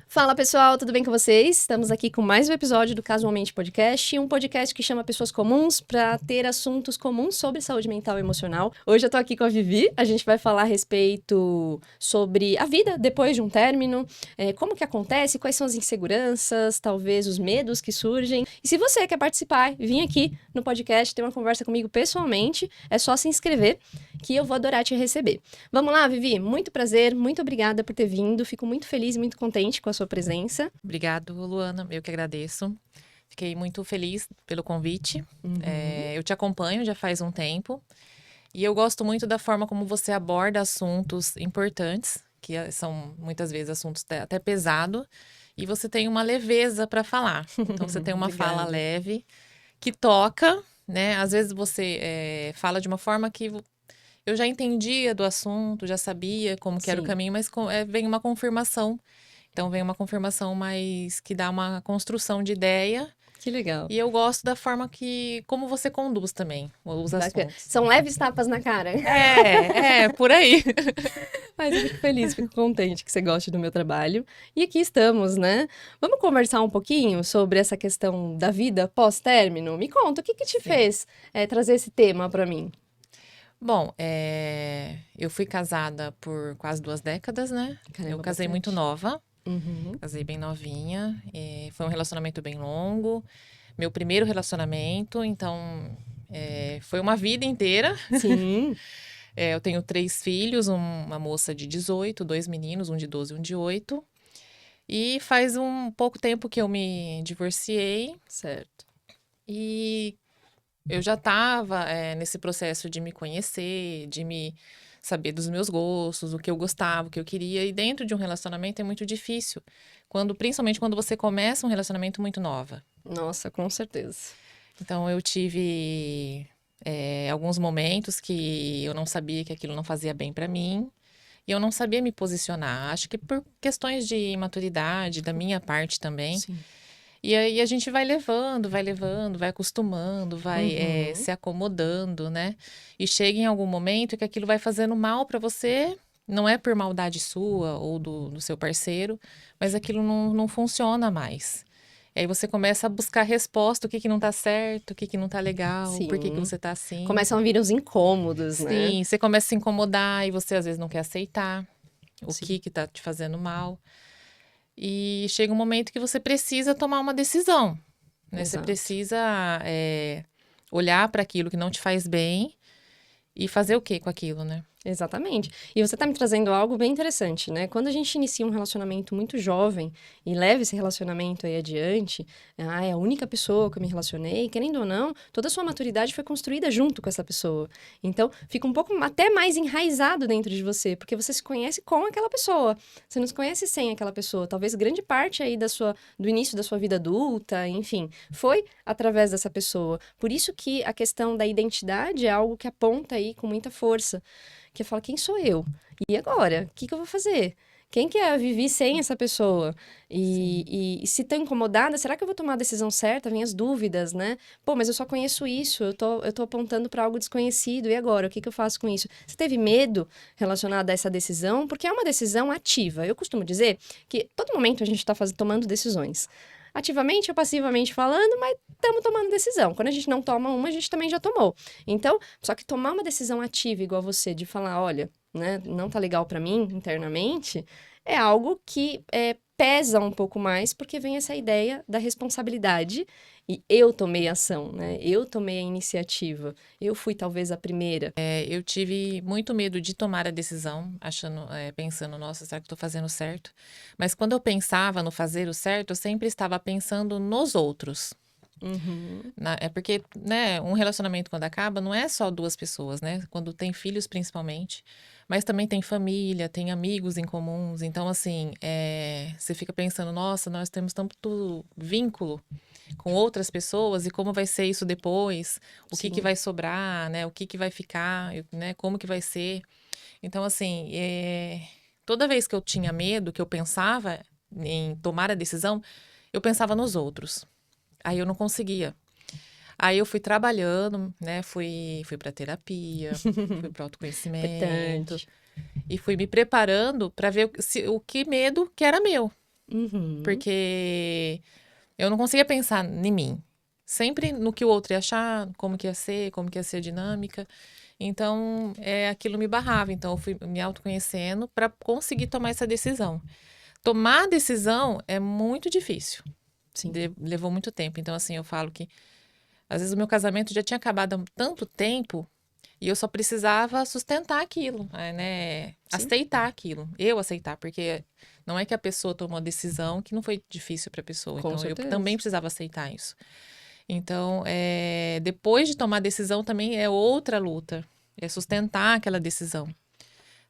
Fala pessoal, tudo bem com vocês? Estamos aqui com mais um episódio do Casualmente Podcast, um podcast que chama pessoas comuns para ter assuntos comuns sobre saúde mental e emocional. Hoje eu tô aqui com a Vivi, a gente vai falar a respeito sobre a vida depois de um término, como que acontece, quais são as inseguranças, talvez os medos que surgem. E se você quer participar, vir aqui no podcast, ter uma conversa comigo pessoalmente, é só se inscrever que eu vou adorar te receber. Vamos lá, Vivi? Muito prazer, muito obrigada por ter vindo, fico muito feliz e muito contente com a sua presença. Obrigado, Luana. Eu que agradeço. Fiquei muito feliz pelo convite. Eu te acompanho já faz um tempo. E eu gosto muito da forma como você aborda assuntos importantes, que são muitas vezes assuntos até pesados. E você tem uma leveza para falar. Então, você tem uma fala leve, que toca, né? Às vezes você fala de uma forma que eu já entendia do assunto, já sabia como que era o caminho, mas vem uma confirmação. Então, vem uma confirmação mais que dá uma construção de ideia. Que legal. E eu gosto da forma como você conduz também os assuntos. São leves tapas na cara. Por aí. Mas eu fico feliz, fico contente que você goste do meu trabalho. E aqui estamos, né? Vamos conversar um pouquinho sobre essa questão da vida pós-término? Me conta, o que te fez trazer esse tema para mim? Bom, eu fui casada por quase 2 décadas, né? Caramba, eu casei bastante. muito nova. Uhum. Casei bem novinha. Foi um relacionamento bem longo. Meu primeiro relacionamento, então foi uma vida inteira. Sim. Eu tenho 3 filhos, uma moça de 18, 2 meninos, um de 12 e um de 8. E faz um pouco tempo que eu me divorciei. Certo. E eu já estava nesse processo de me conhecer, de me saber dos meus gostos, o que eu gostava, o que eu queria. E dentro de um relacionamento é muito difícil, principalmente quando você começa um relacionamento muito nova. Nossa, com certeza. Então eu tive alguns momentos que eu não sabia que aquilo não fazia bem para mim. E eu não sabia me posicionar. Acho que por questões de imaturidade, da minha parte também. Sim. E aí a gente vai levando, vai acostumando, vai Uhum. se acomodando, né? E chega em algum momento que aquilo vai fazendo mal para você, não é por maldade sua ou do seu parceiro, mas aquilo não funciona mais. E aí você começa a buscar resposta, o que que não tá certo, o que que não tá legal, por que que Sim. você tá assim. Começam a vir os incômodos, né? Sim, você começa a se incomodar e você às vezes não quer aceitar o Sim. que tá te fazendo mal. E chega um momento que você precisa tomar uma decisão, né? Você Exato. precisa olhar para aquilo que não te faz bem e fazer o que com aquilo, né? Exatamente. E você está me trazendo algo bem interessante, né? Quando a gente inicia um relacionamento muito jovem e leva esse relacionamento aí adiante, é a única pessoa que eu me relacionei, querendo ou não, toda a sua maturidade foi construída junto com essa pessoa. Então, fica um pouco até mais enraizado dentro de você, porque você se conhece com aquela pessoa. Você não se conhece sem aquela pessoa. Talvez grande parte aí do início da sua vida adulta, enfim, foi através dessa pessoa. Por isso que a questão da identidade é algo que aponta aí com muita força. Que fala, quem sou eu? E agora? O que eu vou fazer? Quem que é a Vivi sem essa pessoa? E se tô incomodada, será que eu vou tomar a decisão certa? Vem as dúvidas, né? Pô, mas eu só conheço isso, eu tô apontando para algo desconhecido, e agora? O que eu faço com isso? Você teve medo relacionado a essa decisão? Porque é uma decisão ativa. Eu costumo dizer que todo momento a gente tá tomando decisões. Ativamente ou passivamente falando, mas estamos tomando decisão. Quando a gente não toma uma, a gente também já tomou. Então, só que tomar uma decisão ativa igual você, de falar, olha, né, não tá legal para mim internamente, é algo que pesa um pouco mais, porque vem essa ideia da responsabilidade e eu tomei ação, né? Eu tomei a iniciativa. Eu fui talvez a primeira. Eu tive muito medo de tomar a decisão, pensando, nossa, será que eu tô fazendo certo? Mas quando eu pensava no fazer o certo, eu sempre estava pensando nos outros. Uhum. É porque, né, um relacionamento quando acaba não é só 2 pessoas, né? Quando tem filhos principalmente, mas também tem família, tem amigos em comuns. Então, assim, você fica pensando, nossa, nós temos tanto vínculo com outras pessoas e como vai ser isso depois? O que Sim. vai sobrar, né? O que vai ficar, né? Como que vai ser? Então, assim, toda vez que eu tinha medo, que eu pensava em tomar a decisão, eu pensava nos outros. Aí eu não conseguia. Aí eu fui trabalhando, né? Fui para terapia, fui para autoconhecimento Importante. e fui me preparando para ver o que medo que era meu. Uhum. Porque eu não conseguia pensar em mim. Sempre no que o outro ia achar, como que ia ser a dinâmica. Então, aquilo me barrava. Então, eu fui me autoconhecendo para conseguir tomar essa decisão. Tomar a decisão é muito difícil. Sim. Levou muito tempo. Então, assim, eu falo que às vezes o meu casamento já tinha acabado há tanto tempo e eu só precisava sustentar aquilo, né? Sim. Aceitar aquilo. Eu aceitar, porque não é que a pessoa tomou a decisão que não foi difícil para a pessoa. Com Então, eu certeza. também precisava aceitar isso. Então, depois de tomar a decisão também é outra luta. É sustentar aquela decisão.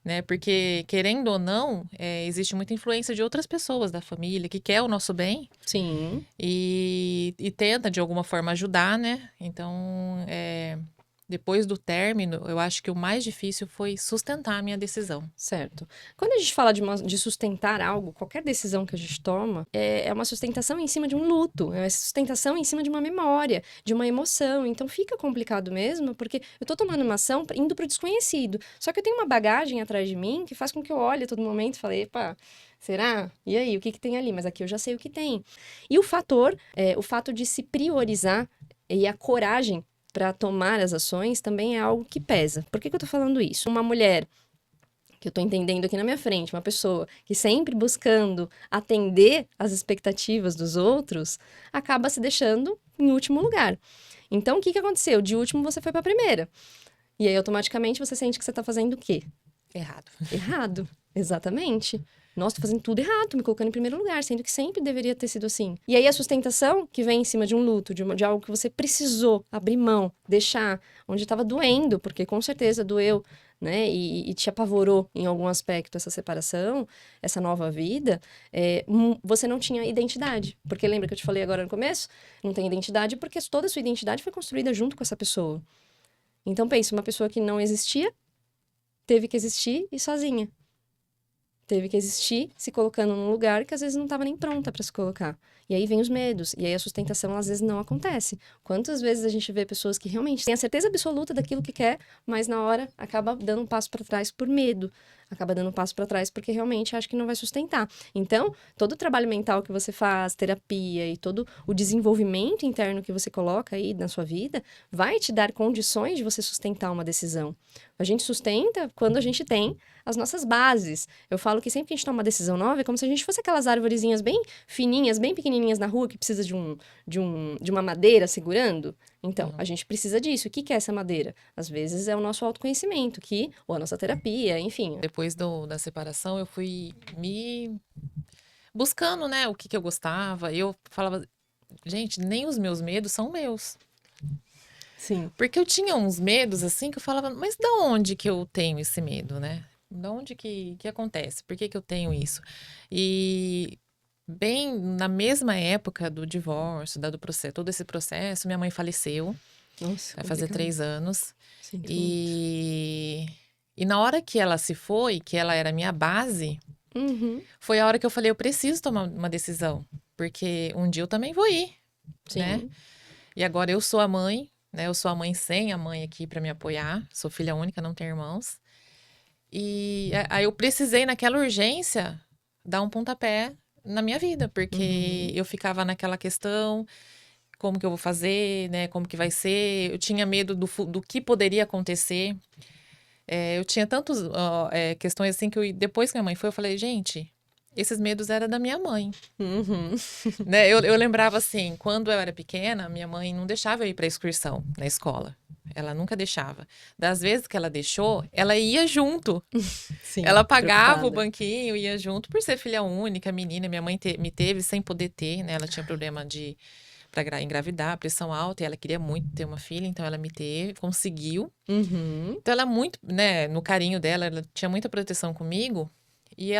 Né? Porque, querendo ou não, existe muita influência de outras pessoas da família que quer o nosso bem. Sim. E tenta, de alguma forma, ajudar, né? Então, depois do término, eu acho que o mais difícil foi sustentar a minha decisão. Certo. Quando a gente fala de sustentar algo, qualquer decisão que a gente toma, é uma sustentação em cima de um luto, é uma sustentação em cima de uma memória, de uma emoção. Então fica complicado mesmo, porque eu tô tomando uma ação indo pro desconhecido. Só que eu tenho uma bagagem atrás de mim que faz com que eu olhe a todo momento e fale, epa, será? E aí, o que tem ali? Mas aqui eu já sei o que tem. E o fato de se priorizar e a coragem para tomar as ações também é algo que pesa. Por que eu tô falando isso? Uma mulher que eu tô entendendo aqui na minha frente, uma pessoa que sempre buscando atender às expectativas dos outros, acaba se deixando em último lugar. Então, o que aconteceu? De último, você foi pra primeira. E aí, automaticamente, você sente que você tá fazendo o quê? Errado. Errado. Exatamente. Nossa, tô fazendo tudo errado, tô me colocando em primeiro lugar, sendo que sempre deveria ter sido assim. E aí, a sustentação que vem em cima de um luto, de algo que você precisou abrir mão, deixar, onde estava doendo, porque com certeza doeu, né? E te apavorou em algum aspecto essa separação, essa nova vida, você não tinha identidade. Porque lembra que eu te falei agora no começo? Não tem identidade porque toda a sua identidade foi construída junto com essa pessoa. Então, pensa, uma pessoa que não existia, teve que existir e sozinha. Teve que existir se colocando num lugar que às vezes não estava nem pronta para se colocar. E aí vem os medos, e aí a sustentação às vezes não acontece. Quantas vezes a gente vê pessoas que realmente têm a certeza absoluta daquilo que quer, mas na hora acaba dando um passo para trás por medo. Acaba dando um passo para trás porque realmente acha que não vai sustentar. Então, todo o trabalho mental que você faz, terapia e todo o desenvolvimento interno que você coloca aí na sua vida, vai te dar condições de você sustentar uma decisão. A gente sustenta quando a gente tem as nossas bases. Eu falo que sempre que a gente toma uma decisão nova, é como se a gente fosse aquelas arvorezinhas bem fininhas, bem pequenininhas na rua, que precisa de uma madeira segurando. Então, a gente precisa disso. O que é essa madeira? Às vezes é o nosso autoconhecimento, ou a nossa terapia, enfim. Depois da separação, eu fui me buscando, né, o que eu gostava. Eu falava, gente, nem os meus medos são meus. Sim. Porque eu tinha uns medos, assim, que eu falava, mas da onde que eu tenho esse medo, né? Da onde que acontece? Por que eu tenho isso? E bem na mesma época do divórcio, do processo, todo esse processo, minha mãe faleceu. Nossa, vai fazer 3 anos. Sinto muito. E na hora que ela se foi, que ela era a minha base, Uhum. foi a hora que eu falei, eu preciso tomar uma decisão. Porque um dia eu também vou ir, Sim. né? E agora eu sou a mãe, né? Eu sou a mãe sem a mãe aqui para me apoiar. Sou filha única, não tenho irmãos. E aí eu precisei, naquela urgência, dar um pontapé na minha vida. Porque eu ficava naquela questão, como que eu vou fazer, né? Como que vai ser? Eu tinha medo do que poderia acontecer. Eu tinha tantas questões assim que depois que minha mãe foi, eu falei, gente, esses medos eram da minha mãe. Uhum. Né? Eu lembrava assim, quando eu era pequena, minha mãe não deixava eu ir para excursão na escola. Ela nunca deixava. Das vezes que ela deixou, ela ia junto. Sim, Ela pagava o preocupada. banquinho, ia junto, por ser filha única, menina. Minha mãe me teve sem poder ter, né? Ela tinha problema para engravidar, pressão alta, e ela queria muito ter uma filha, então ela me teve, conseguiu. Uhum. Então ela muito, né, no carinho dela, ela tinha muita proteção comigo. E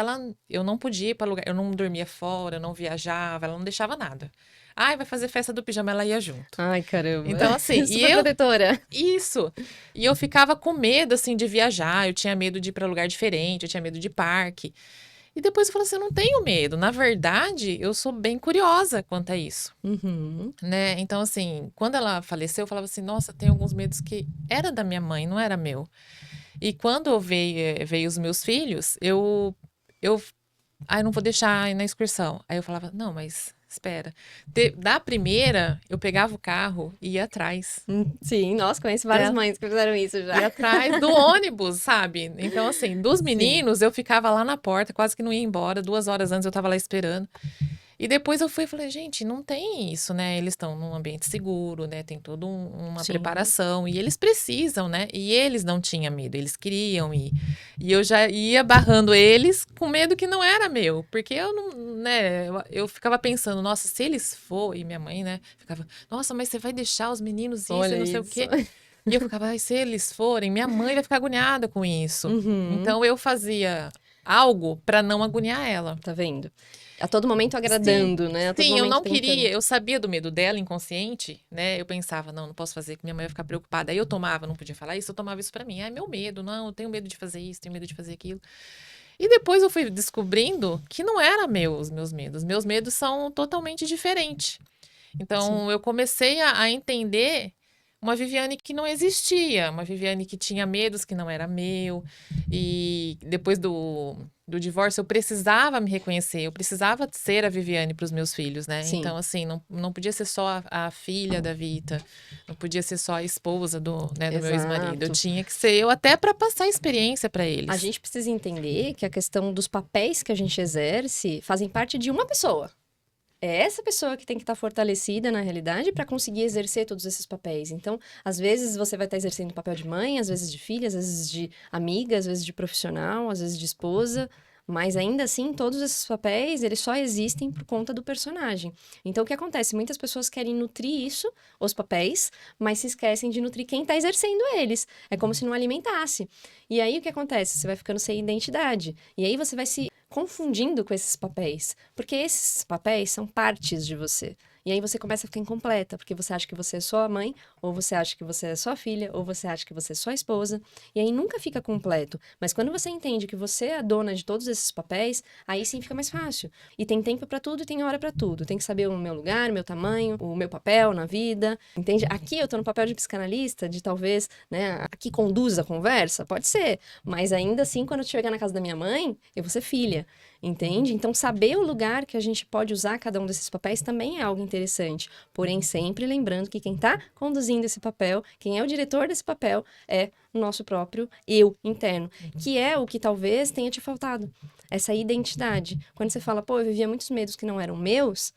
eu não podia ir para lugar, eu não dormia fora, eu não viajava, ela não deixava nada. Ai, vai fazer festa do pijama, ela ia junto. Ai, caramba. Então, assim, Super protetora. Isso. E eu ficava com medo, assim, de viajar, eu tinha medo de ir para lugar diferente, eu tinha medo de parque. E depois eu falei assim, eu não tenho medo. Na verdade, eu sou bem curiosa quanto a isso, Uhum. né? Então, assim, quando ela faleceu, eu falava assim, nossa, tem alguns medos que era da minha mãe, não era meu. E quando veio os meus filhos, eu eu não vou deixar ir na excursão. Aí eu falava, não, mas espera. Da primeira, eu pegava o carro e ia atrás. Sim, nossa, conheço várias mães que fizeram isso já. Ia atrás do ônibus, sabe? Então, assim, dos meninos, eu ficava lá na porta, quase que não ia embora. 2 horas antes eu tava lá esperando. E depois eu fui e falei, gente, não tem isso, né? Eles estão num ambiente seguro, né? Tem toda uma Sim. preparação. E eles precisam, né? E eles não tinham medo, eles queriam ir. E eu já ia barrando eles com medo que não era meu. Porque eu não, né? Eu ficava pensando, nossa, se eles for... E minha mãe, né? Ficava, nossa, mas você vai deixar os meninos isso Olha e não sei o isso. quê. E eu ficava, ai, se eles forem, minha mãe vai ficar agoniada com isso. Uhum. Então eu fazia algo para não agoniar ela. Tá vendo? A todo momento agradando, Sim, né? A todo sim, eu momento não tentando. queria, eu sabia do medo dela, inconsciente, né? Eu pensava, não posso fazer, que minha mãe vai ficar preocupada. Aí eu tomava, não podia falar isso, eu tomava isso pra mim. Ai, meu medo, não, eu tenho medo de fazer isso, tenho medo de fazer aquilo. E depois eu fui descobrindo que não era os meus medos. Meus medos são totalmente diferentes. Então, eu comecei a entender uma Viviane que não existia, uma Viviane que tinha medos que não era meu. E depois do divórcio, eu precisava me reconhecer, eu precisava ser a Viviane para os meus filhos, né? Sim. Então, assim, não podia ser só a filha da Vita, não podia ser só a esposa do meu ex-marido. Eu Exato. tinha que ser eu até para passar experiência para eles. A gente precisa entender que a questão dos papéis que a gente exerce fazem parte de uma pessoa. É essa pessoa que tem que estar fortalecida na realidade para conseguir exercer todos esses papéis. Então, às vezes você vai estar exercendo o papel de mãe, às vezes de filha, às vezes de amiga, às vezes de profissional, às vezes de esposa, mas ainda assim, todos esses papéis, eles só existem por conta do personagem. Então, o que acontece? Muitas pessoas querem nutrir isso, os papéis, mas se esquecem de nutrir quem está exercendo eles. É como se não alimentasse. E aí, o que acontece? Você vai ficando sem identidade. E aí, você vai se confundindo com esses papéis, porque esses papéis são partes de você. E aí você começa a ficar incompleta, porque você acha que você é só a mãe, ou você acha que você é só a filha, ou você acha que você é só a esposa, e aí nunca fica completo. Mas quando você entende que você é a dona de todos esses papéis, aí sim fica mais fácil. E tem tempo pra tudo e tem hora pra tudo. Tem que saber o meu lugar, o meu tamanho, o meu papel na vida, entende? Aqui eu tô no papel de psicanalista, de talvez, né, aqui conduza a conversa, pode ser, mas ainda assim, quando eu chegar na casa da minha mãe, eu vou ser filha. Entende? Então, saber o lugar que a gente pode usar cada um desses papéis também é algo interessante. Porém, sempre lembrando que quem está conduzindo esse papel, quem é o diretor desse papel, é o nosso próprio eu interno, que é o que talvez tenha te faltado. Essa identidade. Quando você fala, pô, eu vivia muitos medos que não eram meus.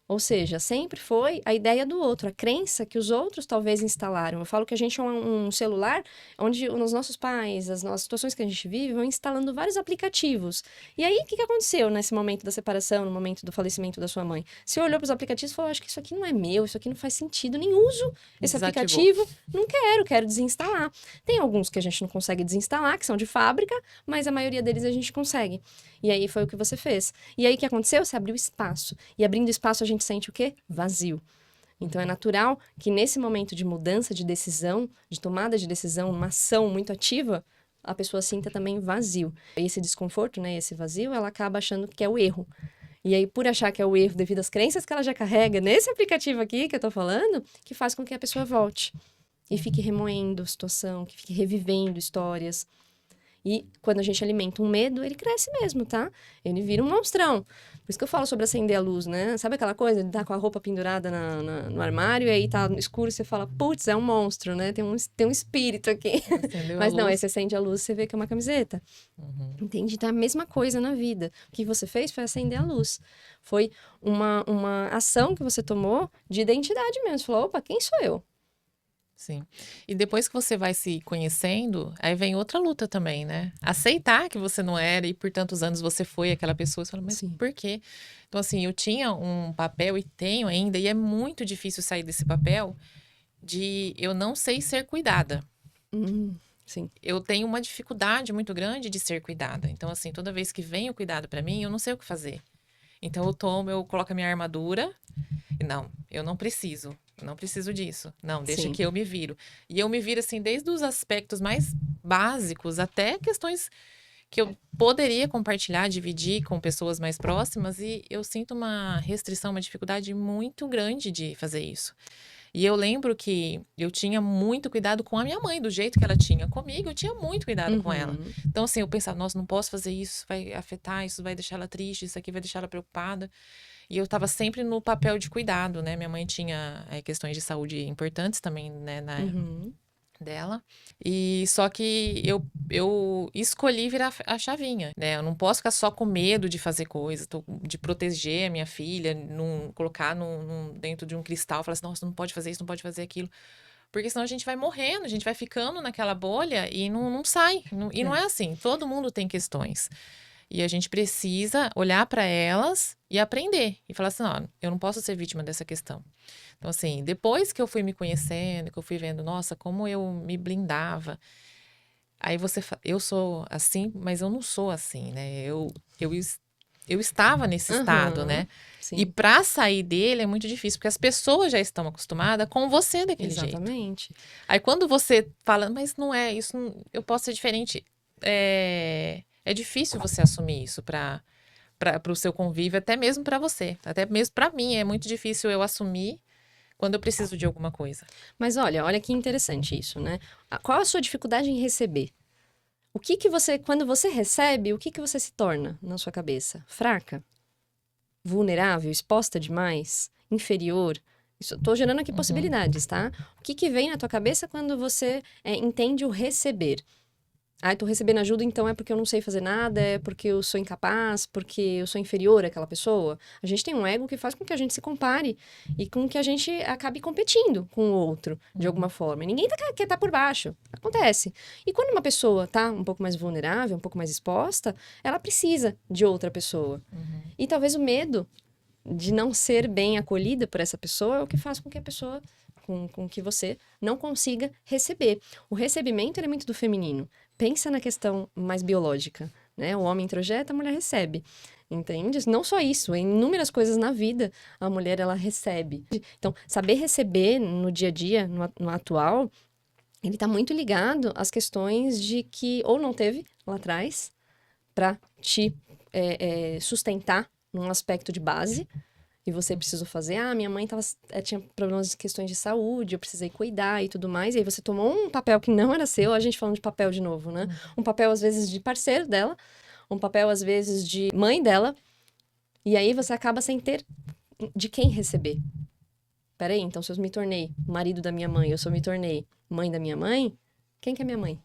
Ou seja, sempre foi a ideia do outro, a crença que os outros talvez instalaram. Eu falo que a gente é um celular onde os nossos pais, as nossas situações que a gente vive, vão instalando vários aplicativos. E aí, o que aconteceu nesse momento da separação, no momento do falecimento da sua mãe? Você olhou para os aplicativos e falou, acho que isso aqui não é meu, isso aqui não faz sentido, nem uso esse Desativou. aplicativo, não quero desinstalar. Tem alguns que a gente não consegue desinstalar, que são de fábrica, mas a maioria deles a gente consegue. E aí foi o que você fez. E aí o que aconteceu? Você abriu espaço. E abrindo espaço a gente sente o quê? Vazio. Então é natural que nesse momento de mudança de decisão, de tomada de decisão, uma ação muito ativa, a pessoa sinta também vazio. E esse desconforto, né, esse vazio, ela acaba achando que é o erro. E aí, por achar que é o erro devido às crenças que ela já carrega nesse aplicativo aqui que eu tô falando, que faz com que a pessoa volte. E fique remoendo a situação, que fique revivendo histórias. E quando a gente alimenta um medo, ele cresce mesmo, tá? Ele vira um monstrão. Por isso que eu falo sobre acender a luz, né? Sabe aquela coisa de estar com a roupa pendurada no armário e aí tá no escuro e você fala, putz, é um monstro, né? Tem um espírito aqui. Acendeu Mas a não, aí luz. você acende a luz e você vê que é uma camiseta. Entende? Então é a mesma coisa na vida. O que você fez foi acender a luz. Foi uma ação que você tomou de identidade mesmo. Você falou, opa, quem sou eu? Sim. E depois que você vai se conhecendo, aí vem outra luta também, né? Aceitar que você não era e por tantos anos você foi aquela pessoa. Você fala, mas Sim. por quê? Então, assim, eu tinha um papel e tenho ainda, e é muito difícil sair desse papel de eu não sei ser cuidada. Sim. Eu tenho uma dificuldade muito grande de ser cuidada. Então, assim, toda vez que vem o cuidado pra mim, eu não sei o que fazer. Então, eu coloco a minha armadura. E não, eu não preciso. Eu não preciso disso. Não, deixa Sim. que eu me viro. E eu me viro, assim, desde os aspectos mais básicos até questões que eu poderia compartilhar, dividir com pessoas mais próximas. E eu sinto uma restrição, uma dificuldade muito grande de fazer isso. E eu lembro que eu tinha muito cuidado com a minha mãe, do jeito que ela tinha comigo, eu tinha muito cuidado com ela. Então, assim, eu pensava, nossa, não posso fazer isso, isso vai afetar, isso vai deixar ela triste, isso aqui vai deixar ela preocupada. E eu tava sempre no papel de cuidado, né? Minha mãe tinha questões de saúde importantes também, né, dela. E só que eu escolhi virar a chavinha, né? Eu não posso ficar só com medo de fazer coisas, de proteger a minha filha, colocar dentro de um cristal, falar assim, nossa, não pode fazer isso, não pode fazer aquilo. Porque senão a gente vai morrendo, a gente vai ficando naquela bolha e não sai. E não é assim, todo mundo tem questões. E a gente precisa olhar para elas e aprender. E falar assim, ó, eu não posso ser vítima dessa questão. Então, assim, depois que eu fui me conhecendo, que eu fui vendo, nossa, como eu me blindava. Aí eu sou assim, mas eu não sou assim, né? Eu estava nesse estado, né? Sim. E para sair dele é muito difícil, porque as pessoas já estão acostumadas com você daquele jeito. Exatamente. Aí quando você fala, mas não é isso, eu posso ser diferente. É difícil você assumir isso para o seu convívio, até mesmo para você, até mesmo para mim é muito difícil eu assumir quando eu preciso de alguma coisa. Mas olha que interessante isso, né? Qual a sua dificuldade em receber? O que você, quando você recebe, o que você se torna na sua cabeça? Fraca? Vulnerável? Exposta demais? Inferior? Isso, tô gerando aqui possibilidades, tá? O que vem na tua cabeça quando você entende o receber? Ah, tô recebendo ajuda, então é porque eu não sei fazer nada, é porque eu sou incapaz, porque eu sou inferior àquela pessoa. A gente tem um ego que faz com que a gente se compare e com que a gente acabe competindo com o outro, de alguma forma. E ninguém quer estar por baixo. Acontece. E quando uma pessoa tá um pouco mais vulnerável, um pouco mais exposta, ela precisa de outra pessoa. E talvez o medo de não ser bem acolhida por essa pessoa é o que faz com que a pessoa, com que você não consiga receber. O recebimento ele é muito do feminino. Pensa na questão mais biológica, né? O homem introjeta, a mulher recebe, entende? Não só isso, em inúmeras coisas na vida, a mulher, ela recebe. Então, saber receber no dia a dia, no atual, ele tá muito ligado às questões de que ou não teve lá atrás para te sustentar num aspecto de base, e você precisou fazer, minha mãe tinha problemas de questões de saúde, eu precisei cuidar e tudo mais, e aí você tomou um papel que não era seu, a gente falando de papel de novo, né? Um papel, às vezes, de parceiro dela, um papel, às vezes, de mãe dela, e aí você acaba sem ter de quem receber. Peraí, então se eu me tornei marido da minha mãe, eu só me tornei mãe da minha mãe, quem que é minha mãe?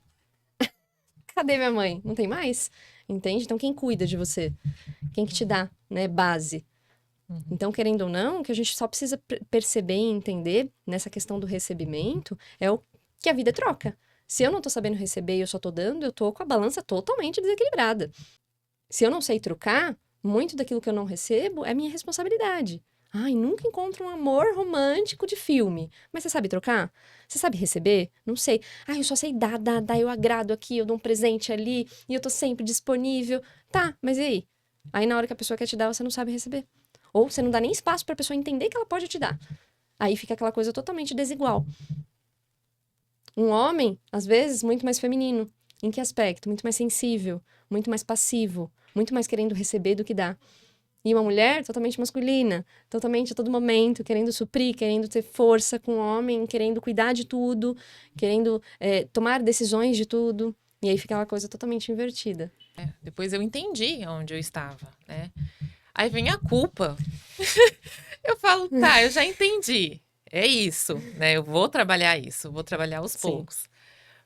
Cadê minha mãe? Não tem mais? Entende? Então, quem cuida de você? Quem que te dá, né, base? Então, querendo ou não, o que a gente só precisa perceber e entender nessa questão do recebimento é o que a vida troca. Se eu não tô sabendo receber e eu só tô dando, eu tô com a balança totalmente desequilibrada. Se eu não sei trocar, muito daquilo que eu não recebo é minha responsabilidade. Ai, nunca encontro um amor romântico de filme. Mas você sabe trocar? Você sabe receber? Não sei. Ai, eu só sei dar, eu agrado aqui, eu dou um presente ali, e eu tô sempre disponível. Tá, mas e aí? Aí na hora que a pessoa quer te dar, você não sabe receber. Ou você não dá nem espaço pra pessoa entender que ela pode te dar. Aí fica aquela coisa totalmente desigual. Um homem, às vezes, muito mais feminino. Em que aspecto? Muito mais sensível, muito mais passivo, muito mais querendo receber do que dar. E uma mulher totalmente masculina, totalmente a todo momento, querendo suprir, querendo ter força com o homem, querendo cuidar de tudo, querendo tomar decisões de tudo. E aí fica uma coisa totalmente invertida. Depois eu entendi onde eu estava, né? Aí vem a culpa. Eu falo, tá, eu já entendi. É isso, né? Eu vou trabalhar isso, vou trabalhar aos poucos.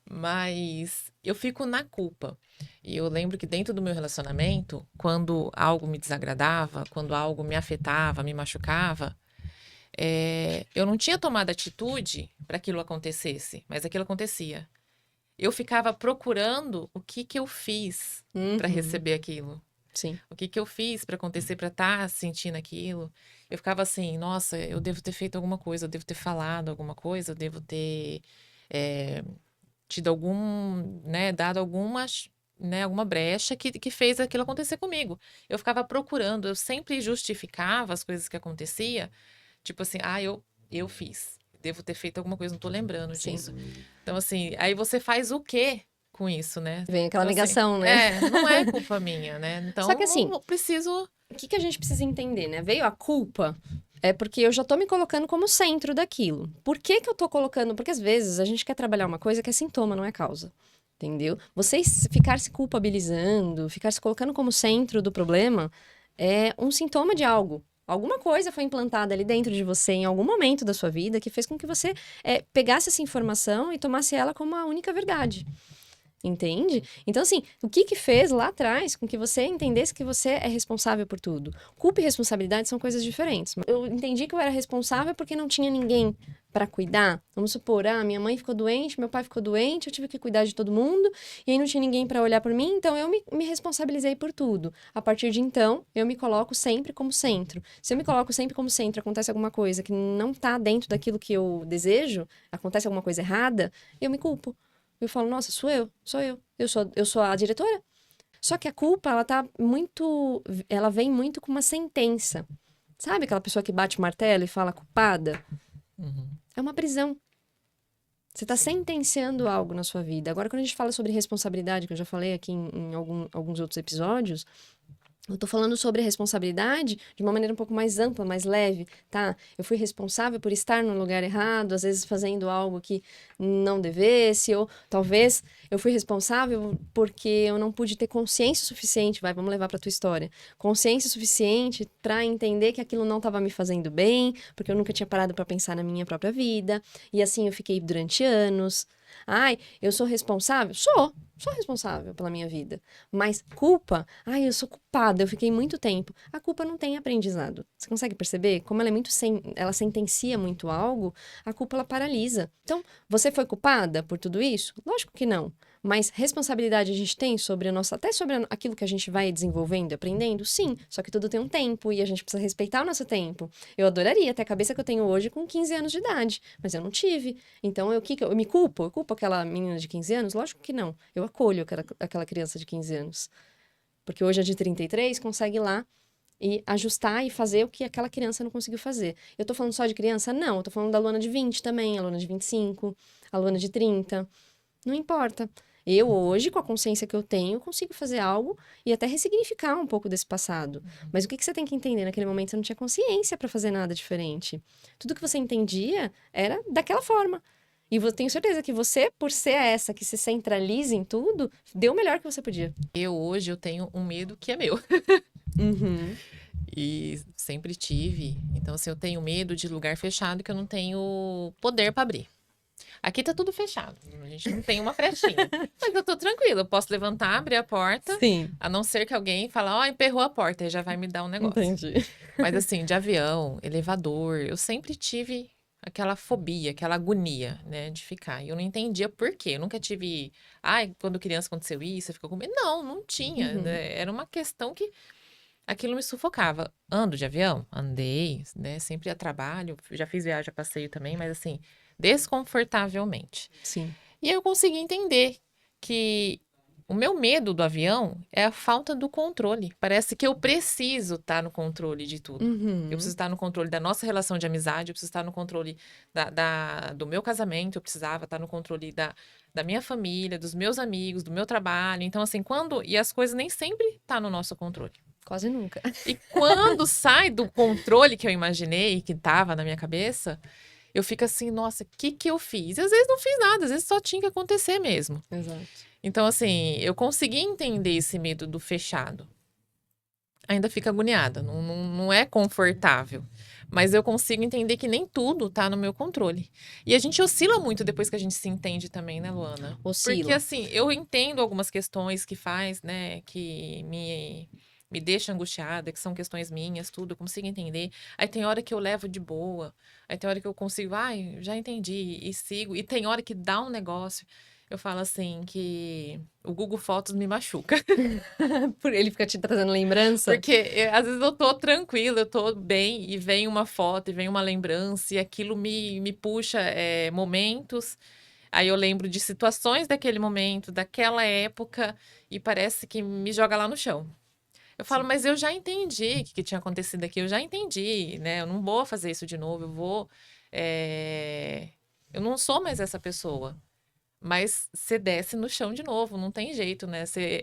Mas eu fico na culpa. E eu lembro que dentro do meu relacionamento, quando algo me desagradava, quando algo me afetava, me machucava, eu não tinha tomado atitude para aquilo acontecesse, mas aquilo acontecia. Eu ficava procurando o que eu fiz para receber aquilo. Sim. O que eu fiz para acontecer, para estar sentindo aquilo. Eu ficava assim, nossa, eu devo ter feito alguma coisa, eu devo ter falado alguma coisa, eu devo ter tido dado alguma brecha que fez aquilo acontecer comigo. Eu ficava procurando, eu sempre justificava as coisas que acontecia, tipo assim, eu fiz, devo ter feito alguma coisa, não tô lembrando disso. Então, assim, aí você faz o quê com isso, né? Vem aquela então, negação, assim, né? Não é culpa minha, né? Então, Só que assim, não preciso... o que a gente precisa entender, né? Veio a culpa, É porque eu já tô me colocando como centro daquilo. Por que que eu tô colocando? Porque às vezes a gente quer trabalhar uma coisa que é sintoma, não é causa. Entendeu? Ficar se culpabilizando, ficar se colocando como centro do problema é um sintoma de algo. Alguma coisa foi implantada ali dentro de você em algum momento da sua vida que fez com que você pegasse essa informação e tomasse ela como a única verdade. Entende? Então, assim, o que que fez lá atrás com que você entendesse que você é responsável por tudo? Culpa e responsabilidade são coisas diferentes. Eu entendi que eu era responsável porque não tinha ninguém para cuidar. Vamos supor, minha mãe ficou doente, meu pai ficou doente, eu tive que cuidar de todo mundo, e aí não tinha ninguém para olhar por mim, então eu me responsabilizei por tudo. A partir de então, eu me coloco sempre como centro. Se eu me coloco sempre como centro, acontece alguma coisa que não tá dentro daquilo que eu desejo, acontece alguma coisa errada, eu me culpo. Eu falo, nossa, sou eu. Eu sou a diretora. Só que a culpa, ela vem muito com uma sentença. Sabe aquela pessoa que bate o martelo e fala culpada? Uhum. É uma prisão. Você está sentenciando algo na sua vida. Agora, quando a gente fala sobre responsabilidade, que eu já falei aqui em alguns outros episódios, eu tô falando sobre responsabilidade de uma maneira um pouco mais ampla, mais leve, tá? Eu fui responsável por estar no lugar errado, às vezes fazendo algo que não devesse, ou talvez eu fui responsável porque eu não pude ter consciência suficiente, vamos levar pra tua história. Consciência suficiente pra entender que aquilo não estava me fazendo bem, porque eu nunca tinha parado pra pensar na minha própria vida, e assim eu fiquei durante anos. Ai, eu sou responsável? Sou responsável pela minha vida. Mas culpa? Ai, eu sou culpada, eu fiquei muito tempo. A culpa não tem aprendizado. Você consegue perceber? Como ela é ela sentencia muito algo, a culpa ela paralisa. Então, você foi culpada por tudo isso? Lógico que não. Mas responsabilidade a gente tem sobre até sobre aquilo que a gente vai desenvolvendo, aprendendo? Sim. Só que tudo tem um tempo e a gente precisa respeitar o nosso tempo. Eu adoraria ter a cabeça que eu tenho hoje com 15 anos de idade, mas eu não tive. Então, eu me culpo? Eu culpo aquela menina de 15 anos? Lógico que não. Eu acolho aquela criança de 15 anos. Porque hoje a de 33 consegue ir lá e ajustar e fazer o que aquela criança não conseguiu fazer. Eu tô falando só de criança? Não, eu tô falando da Luana de 20 também, a Luana de 25, a Luana de 30. Não importa. Eu hoje, com a consciência que eu tenho, consigo fazer algo e até ressignificar um pouco desse passado. Mas o que você tem que entender? Naquele momento você não tinha consciência para fazer nada diferente. Tudo que você entendia era daquela forma. E eu tenho certeza que você, por ser essa que se centraliza em tudo, deu o melhor que você podia. Hoje eu tenho um medo que é meu. Uhum. E sempre tive. Então, assim, eu tenho medo de lugar fechado que eu não tenho poder para abrir. Aqui tá tudo fechado. A gente não tem uma frechinha. Mas eu tô tranquila. Eu posso levantar, abrir a porta. Sim. A não ser que alguém fale, emperrou a porta. Aí já vai me dar um negócio. Entendi. Mas assim, de avião, elevador, eu sempre tive aquela fobia, aquela agonia, né, de ficar. E eu não entendia por quê. Eu nunca tive, quando criança aconteceu isso, você ficou com medo. Não tinha. Uhum. Né? Era uma questão que aquilo me sufocava. Ando de avião? Andei, né? Sempre a trabalho. Já fiz viagem a passeio também, mas assim, desconfortavelmente. Sim. E aí eu consegui entender que o meu medo do avião é a falta do controle. Parece que eu preciso estar no controle de tudo. Uhum. Eu preciso estar no controle da nossa relação de amizade, eu preciso estar no controle do meu casamento, eu precisava estar no controle da minha família, dos meus amigos, do meu trabalho. Então, assim, e as coisas nem sempre tá no nosso controle. Quase nunca. E quando sai do controle que eu imaginei, que estava na minha cabeça, eu fico assim, nossa, o que eu fiz? E às vezes não fiz nada, às vezes só tinha que acontecer mesmo. Exato. Então, assim, eu consegui entender esse medo do fechado. Ainda fica agoniada, não é confortável. Mas eu consigo entender que nem tudo tá no meu controle. E a gente oscila muito depois que a gente se entende também, né, Luana? Oscila. Porque, assim, eu entendo algumas questões que faz, né, que me deixa angustiada, que são questões minhas, tudo, eu consigo entender. Aí tem hora que eu levo de boa, aí tem hora que eu consigo, já entendi, e sigo. E tem hora que dá um negócio. Eu falo assim que o Google Fotos me machuca. Por ele ficar te trazendo lembrança? Porque às vezes eu tô tranquila, eu tô bem, e vem uma foto, e vem uma lembrança, e aquilo me puxa momentos. Aí eu lembro de situações daquele momento, daquela época, e parece que me joga lá no chão. Eu falo, mas eu já entendi o que tinha acontecido aqui, eu já entendi, né? Eu não vou fazer isso de novo, eu não sou mais essa pessoa. Mas você desce no chão de novo, não tem jeito, né? Você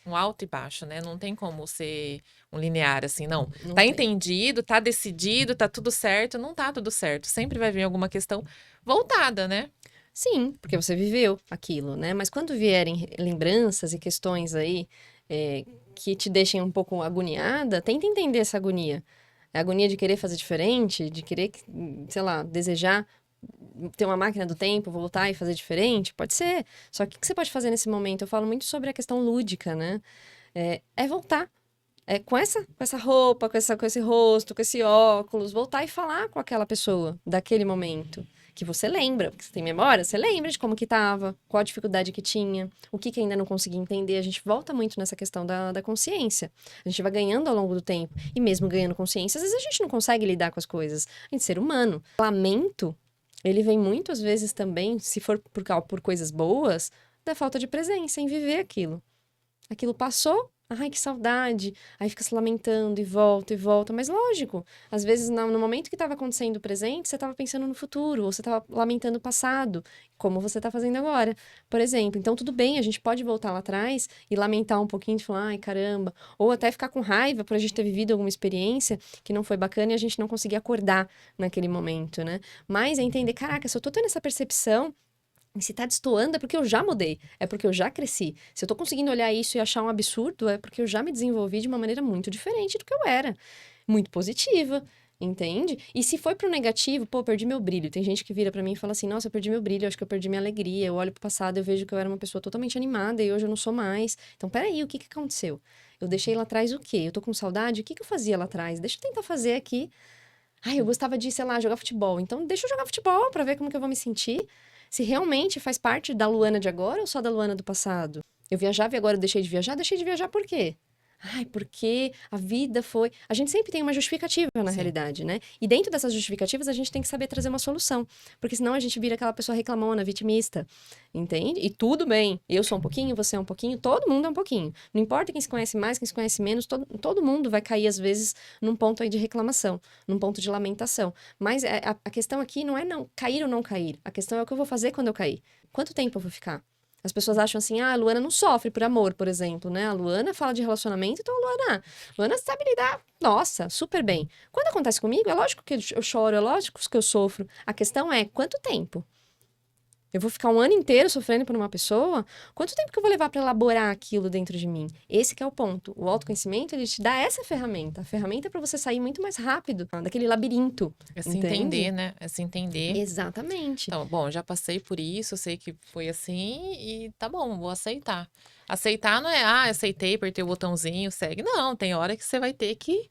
um alto e baixo, né? Não tem como ser um linear assim, não. Não Tá tem. entendido, tá decidido, tá tudo certo, não tá tudo certo. Sempre vai vir alguma questão voltada, né? Sim, porque você viveu aquilo, né? Mas quando vierem lembranças e questões aí que te deixem um pouco agoniada, tenta entender essa agonia. A agonia de querer fazer diferente, de querer, sei lá, desejar ter uma máquina do tempo, voltar e fazer diferente, pode ser. Só que o que você pode fazer nesse momento? Eu falo muito sobre a questão lúdica, né? É voltar. É com essa roupa, com esse rosto, com esse óculos, voltar e falar com aquela pessoa daquele momento. Que você lembra, porque você tem memória, você lembra de como que tava, qual a dificuldade que tinha, o que ainda não conseguia entender. A gente volta muito nessa questão da consciência. A gente vai ganhando ao longo do tempo. E mesmo ganhando consciência, às vezes a gente não consegue lidar com as coisas. A gente é ser humano. Lamento, ele vem muito, às vezes, também, se for por coisas boas, da falta de presença em viver aquilo. Aquilo passou, ai, que saudade. Aí fica se lamentando e volta e volta. Mas lógico, às vezes no momento que estava acontecendo o presente, você estava pensando no futuro, ou você estava lamentando o passado, como você está fazendo agora, por exemplo. Então, tudo bem, a gente pode voltar lá atrás e lamentar um pouquinho, de falar, ai, caramba. Ou até ficar com raiva por a gente ter vivido alguma experiência que não foi bacana e a gente não conseguir acordar naquele momento, né? Mas é entender, caraca, se eu tô tendo essa percepção, e se tá destoando é porque eu já mudei, é porque eu já cresci. Se eu tô conseguindo olhar isso e achar um absurdo, é porque eu já me desenvolvi de uma maneira muito diferente do que eu era. Muito positiva, entende? E se foi pro negativo, pô, perdi meu brilho. Tem gente que vira pra mim e fala assim: nossa, eu perdi meu brilho, eu acho que eu perdi minha alegria. Eu olho pro passado, eu vejo que eu era uma pessoa totalmente animada e hoje eu não sou mais. Então, peraí, o que que aconteceu? Eu deixei lá atrás o quê? Eu tô com saudade? O que que eu fazia lá atrás? Deixa eu tentar fazer aqui. Ai, eu gostava de, sei lá, jogar futebol. Então, deixa eu jogar futebol pra ver como que eu vou me sentir. Se realmente faz parte da Luana de agora ou só da Luana do passado? Eu viajava e agora eu deixei de viajar? Deixei de viajar por quê? Ai, porque a vida foi. A gente sempre tem uma justificativa na Sim. realidade, né? E dentro dessas justificativas a gente tem que saber trazer uma solução. Porque senão a gente vira aquela pessoa reclamona, vitimista. Entende? E tudo bem. Eu sou um pouquinho, você é um pouquinho, todo mundo é um pouquinho. Não importa quem se conhece mais, quem se conhece menos, todo mundo vai cair, às vezes, num ponto aí de reclamação, num ponto de lamentação. Mas a questão aqui não é não cair ou não cair. A questão é o que eu vou fazer quando eu cair. Quanto tempo eu vou ficar? As pessoas acham assim, a Luana não sofre por amor, por exemplo, né? A Luana fala de relacionamento, então Luana sabe lidar, nossa, super bem. Quando acontece comigo, é lógico que eu choro, é lógico que eu sofro. A questão é, quanto tempo? Eu vou ficar um ano inteiro sofrendo por uma pessoa? Quanto tempo que eu vou levar para elaborar aquilo dentro de mim? Esse que é o ponto. O autoconhecimento, ele te dá essa ferramenta. A ferramenta é para você sair muito mais rápido daquele labirinto, É se entende? entender, né? É se entender. Exatamente. Então, bom, já passei por isso, eu sei que foi assim e tá bom, vou aceitar. Aceitar não é, aceitei, apertei o botãozinho, segue. Não, tem hora que você vai ter que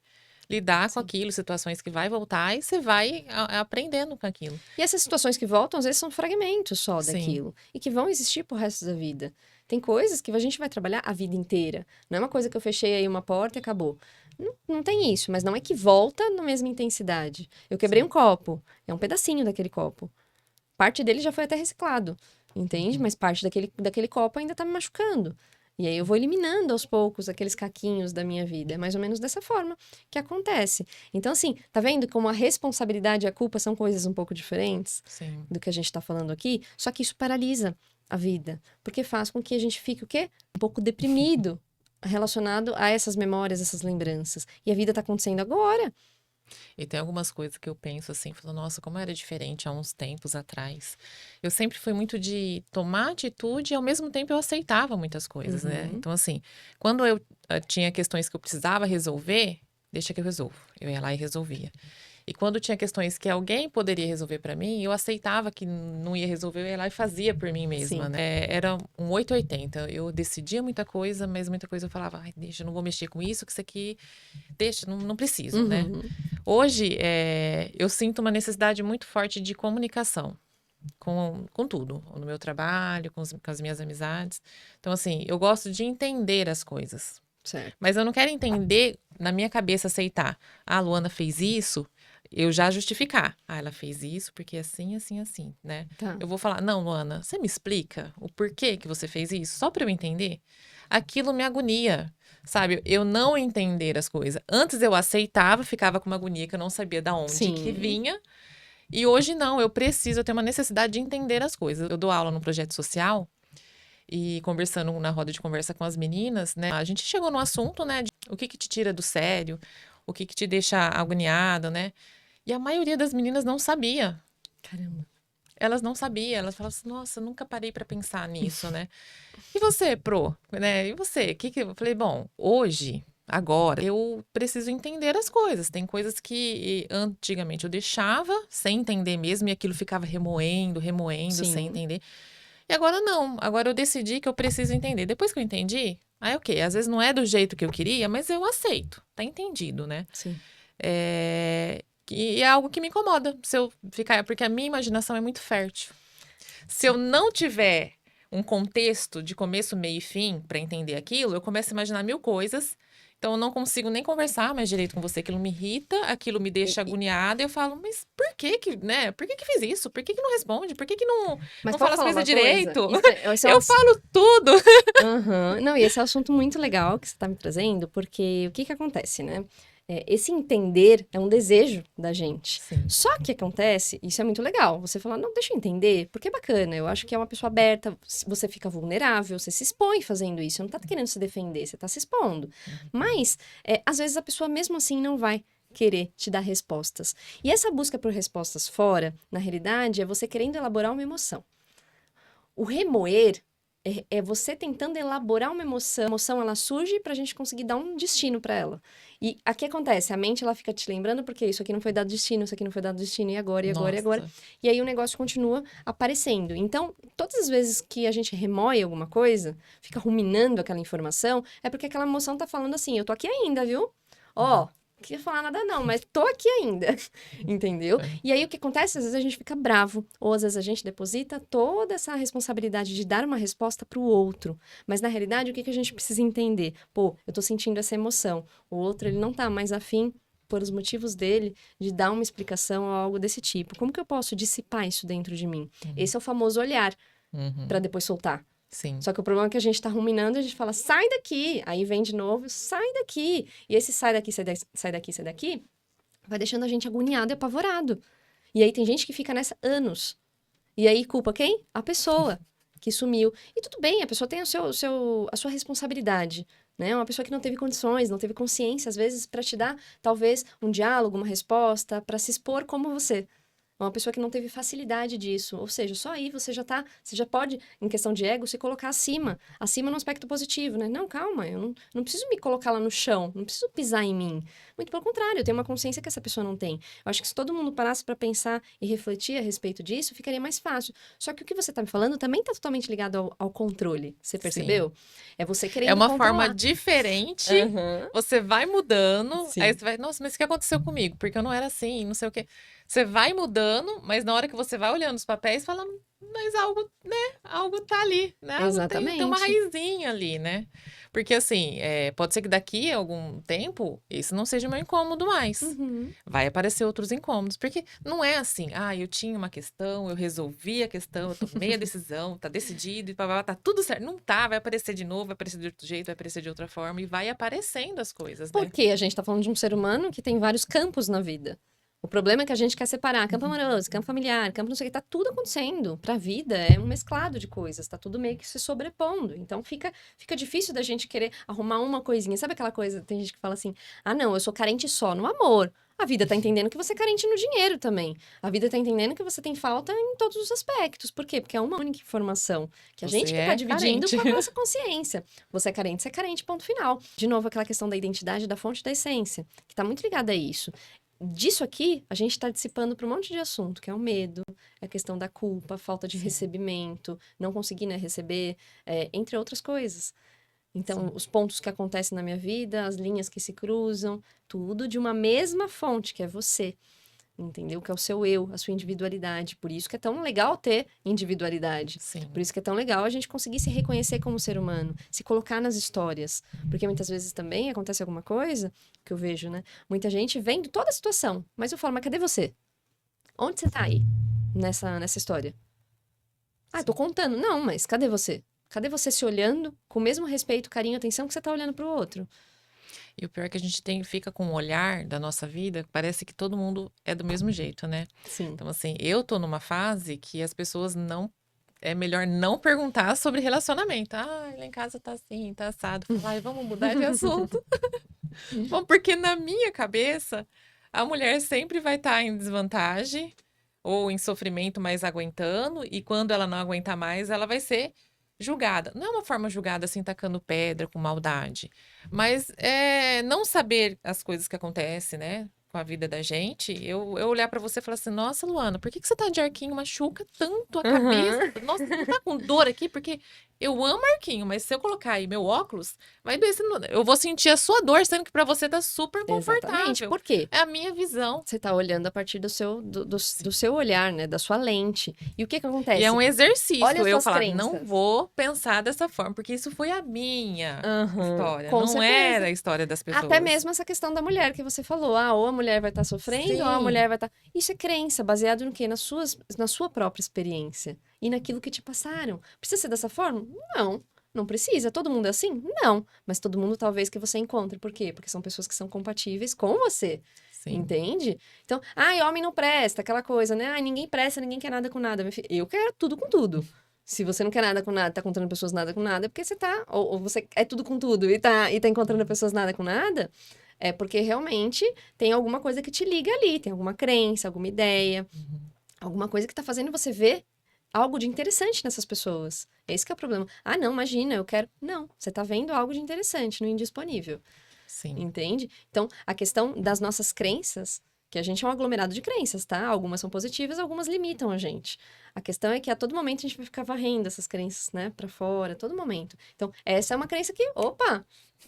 lidar com Sim. aquilo, situações que vai voltar e você vai aprendendo com aquilo. E essas situações que voltam, às vezes, são fragmentos só Sim, daquilo. E que vão existir pro resto da vida. Tem coisas que a gente vai trabalhar a vida inteira. Não é uma coisa que eu fechei aí uma porta e acabou. Não, não tem isso, mas não é que volta na mesma intensidade. Eu quebrei sim. um copo, é um pedacinho daquele copo. Parte dele já foi até reciclado, entende? Uhum. Mas parte daquele copo ainda tá me machucando. E aí eu vou eliminando aos poucos aqueles caquinhos da minha vida. É mais ou menos dessa forma que acontece. Então, assim, tá vendo como a responsabilidade e a culpa são coisas um pouco diferentes Sim. do que a gente tá falando aqui? Só que isso paralisa a vida. Porque faz com que a gente fique o quê? Um pouco deprimido relacionado a essas memórias, essas lembranças. E a vida tá acontecendo agora. E tem algumas coisas que eu penso assim, falo, nossa, como era diferente há uns tempos atrás. Eu sempre fui muito de tomar atitude e ao mesmo tempo eu aceitava muitas coisas, né? Uhum. Então, assim, quando eu tinha questões que eu precisava resolver, deixa que eu resolvo. Eu ia lá e resolvia. E quando tinha questões que alguém poderia resolver pra mim, eu aceitava que não ia resolver, eu ia lá e fazia por mim mesma, Sim. né? Era um 880. Eu decidia muita coisa, mas muita coisa eu falava, ai, deixa, eu não vou mexer com isso, que isso aqui, deixa, não preciso, né? Uhum. Hoje, eu sinto uma necessidade muito forte de comunicação com tudo, no meu trabalho, com as minhas amizades. Então, assim, eu gosto de entender as coisas. Certo. Mas eu não quero entender, na minha cabeça, aceitar. Ah, a Luana fez isso, eu já justificar. Ah, ela fez isso porque assim, assim, assim, né? Tá. Eu vou falar, não, Luana, você me explica o porquê que você fez isso? Só para eu entender? Aquilo me agonia, sabe? Eu não entender as coisas. Antes eu aceitava, ficava com uma agonia que eu não sabia da onde que Sim. vinha. E hoje não, eu ter uma necessidade de entender as coisas. Eu dou aula num projeto social E conversando na roda de conversa com as meninas, né? A gente chegou no assunto, né? De o que te tira do sério, o que te deixa agoniada, né? E a maioria das meninas não sabia. Caramba. Elas não sabiam, elas falavam assim, nossa, nunca parei para pensar nisso, né? E você, Pro, né? E você? Que eu falei, bom, hoje, agora, eu preciso entender as coisas. Tem coisas que antigamente eu deixava sem entender mesmo e aquilo ficava remoendo, sem Sim. entender. E agora não. Agora eu decidi que eu preciso entender. Depois que eu entendi, aí ok, às vezes não é do jeito que eu queria, mas eu aceito. Tá entendido, né? Sim. E é algo que me incomoda se eu ficar, porque a minha imaginação é muito fértil. Se eu não tiver um contexto de começo, meio e fim para entender aquilo, eu começo a imaginar mil coisas. Então eu não consigo nem conversar mais direito com você. Aquilo me irrita, aquilo me deixa agoniada. Eu falo, mas por que que, né? Por que que fiz isso? Por que que não responde? Por que que Mas não posso fala as falar coisas uma coisa? direito? Esse é um Eu falo tudo. Aham. Não, e esse é um assunto muito legal que você está me trazendo, porque o que que acontece, né? Esse entender é um desejo da gente. Sim. Só que acontece, isso é muito legal, você falar, não, deixa eu entender, porque é bacana, eu acho que é uma pessoa aberta, você fica vulnerável, você se expõe fazendo isso, você não tá querendo se defender, você tá se expondo. Mas, às vezes a pessoa mesmo assim não vai querer te dar respostas. E essa busca por respostas fora, na realidade, é você querendo elaborar uma emoção. O remoer é você tentando elaborar uma emoção. A emoção, ela surge pra gente conseguir dar um destino pra ela. E aqui acontece, a mente, ela fica te lembrando porque isso aqui não foi dado destino, isso aqui não foi dado destino, e agora, e agora, e agora. Nossa. E aí o negócio continua aparecendo. Então, todas as vezes que a gente remoe alguma coisa, fica ruminando aquela informação, é porque aquela emoção tá falando assim, eu tô aqui ainda, viu? Ó, não queria falar nada não, mas tô aqui ainda, entendeu? E aí o que acontece? Às vezes a gente fica bravo, ou às vezes a gente deposita toda essa responsabilidade de dar uma resposta pro outro. Mas na realidade, o que que a gente precisa entender? Pô, eu tô sentindo essa emoção. O outro, ele não tá mais afim, por os motivos dele, de dar uma explicação ou algo desse tipo. Como que eu posso dissipar isso dentro de mim? Esse é o famoso olhar, pra depois soltar. Sim. Só que o problema é que a gente tá ruminando e a gente fala, sai daqui. Aí vem de novo, sai daqui. E esse sai daqui, sai daqui, sai daqui, vai deixando a gente agoniado e apavorado. E aí tem gente que fica nessa anos. E aí culpa quem? A pessoa que sumiu. E tudo bem, a pessoa tem a sua responsabilidade. Né? Uma pessoa que não teve condições, não teve consciência, às vezes, para te dar, talvez, um diálogo, uma resposta, para se expor como você. Uma pessoa que não teve facilidade disso. Ou seja, só aí você já pode, em questão de ego, se colocar acima no aspecto positivo, né? Não, calma, eu não preciso me colocar lá no chão, não preciso pisar em mim. Muito pelo contrário, eu tenho uma consciência que essa pessoa não tem. Eu acho que se todo mundo parasse para pensar e refletir a respeito disso, ficaria mais fácil. Só que o que você tá me falando também tá totalmente ligado ao controle. Você percebeu? Sim. É você É querendo uma controlar. forma diferente. Aham. Você vai mudando, Sim. aí você vai, nossa, mas o que aconteceu comigo? Porque eu não era assim, não sei o quê. Você vai mudando, mas na hora que você vai olhando os papéis, fala, mas algo, né? Algo tá ali, né? Algo tem uma Exatamente. raizinha ali, né? Porque assim, pode ser que daqui a algum tempo isso não seja meu incômodo mais. Uhum. Vai aparecer outros incômodos. Porque não é assim, eu tinha uma questão, eu resolvi a questão, eu tomei a decisão, tá decidido, e papá, tá tudo certo. Não tá, vai aparecer de novo, vai aparecer de outro jeito, vai aparecer de outra forma, e vai aparecendo as coisas, né? Porque a gente tá falando de um ser humano que tem vários campos na vida. O problema é que a gente quer separar campo amoroso, campo familiar, campo não sei o que, tá tudo acontecendo. Pra vida é um mesclado de coisas, tá tudo meio que se sobrepondo. Então fica difícil da gente querer arrumar uma coisinha. Sabe aquela coisa, tem gente que fala assim: "Ah, não, eu sou carente só no amor". A vida tá entendendo que você é carente no dinheiro também. A vida tá entendendo que você tem falta em todos os aspectos. Por quê? Porque é uma única informação que a Você gente que tá é dividindo carente. com a nossa consciência. Você é carente, ponto final. De novo, aquela questão da identidade, da fonte da essência, que tá muito ligada a isso. Disso aqui, a gente está dissipando para um monte de assunto, que é o medo, a questão da culpa, a falta de Sim. recebimento, não conseguir, né, receber, entre outras coisas. Então, Sim. os pontos que acontecem na minha vida, as linhas que se cruzam, tudo de uma mesma fonte, que é você. Entendeu? Que é o seu eu, a sua individualidade. Por isso que é tão legal ter individualidade. Sim. Por isso que é tão legal a gente conseguir se reconhecer como ser humano, se colocar nas histórias. Porque muitas vezes também acontece alguma coisa, que eu vejo, né? Muita gente vendo toda a situação, mas eu falo, mas cadê você? Onde você tá aí nessa história? Ah, tô contando. Não, mas cadê você? Cadê você se olhando com o mesmo respeito, carinho, atenção que você tá olhando pro outro? E o pior é que a gente fica com um olhar da nossa vida, parece que todo mundo é do mesmo jeito, né? Sim. Então, assim, eu tô numa fase que as pessoas não é melhor não perguntar sobre relacionamento. Ah, lá em casa tá assim, tá assado. Falar, ai, vamos mudar de assunto. Bom, porque na minha cabeça, a mulher sempre vai estar em desvantagem ou em sofrimento, mas aguentando, e quando ela não aguentar mais, ela vai ser julgada. Não é uma forma julgada assim, tacando pedra com maldade, mas é não saber as coisas que acontecem, né? Com a vida da gente, eu olhar pra você e falar assim: nossa, Luana, por que que você tá de arquinho? Machuca tanto a cabeça. Aham. Nossa, você não tá com dor aqui? Porque eu amo arquinho, mas se eu colocar aí meu óculos, vai doer. Eu vou sentir a sua dor, sendo que pra você tá super Exatamente. confortável. Por quê? É a minha visão. Você tá olhando a partir do seu olhar, né? Da sua lente. E o que que E é acontece? um Olha exercício as eu suas falar, não crenças. vou pensar dessa forma, porque isso foi a minha Aham, história, com não era certeza. a história das Até pessoas. mesmo essa questão da mulher que você falou. Ah, ou a mulher vai estar sofrendo, ou a Sim, mulher vai estar. Isso é crença, baseado no quê? Na sua própria experiência. E naquilo que te passaram. Precisa ser dessa forma? Não. Não precisa. Todo mundo é assim? Não. Mas todo mundo talvez que você encontre. Por quê? Porque são pessoas que são compatíveis com você. sim. Entende? Então, ai, homem não presta, aquela coisa, né? Ai, ninguém presta, ninguém quer nada com nada. Meu filho, eu quero tudo com tudo. Se você não quer nada com nada, tá contando pessoas nada com nada, é porque você tá, ou você é tudo com tudo e tá encontrando pessoas nada com nada, é porque realmente tem alguma coisa que te liga ali, tem alguma crença, alguma ideia, Uhum. alguma coisa que tá fazendo você ver algo de interessante nessas pessoas. Esse que é o problema. Ah, não, imagina, eu quero. Não, você tá vendo algo de interessante no indisponível. Sim, Entende? Então, a questão das nossas crenças, que a gente é um aglomerado de crenças, tá? Algumas são positivas, algumas limitam a gente. A questão é que a todo momento a gente vai ficar varrendo essas crenças, né, pra fora, a todo momento. Então, essa é uma crença que, opa,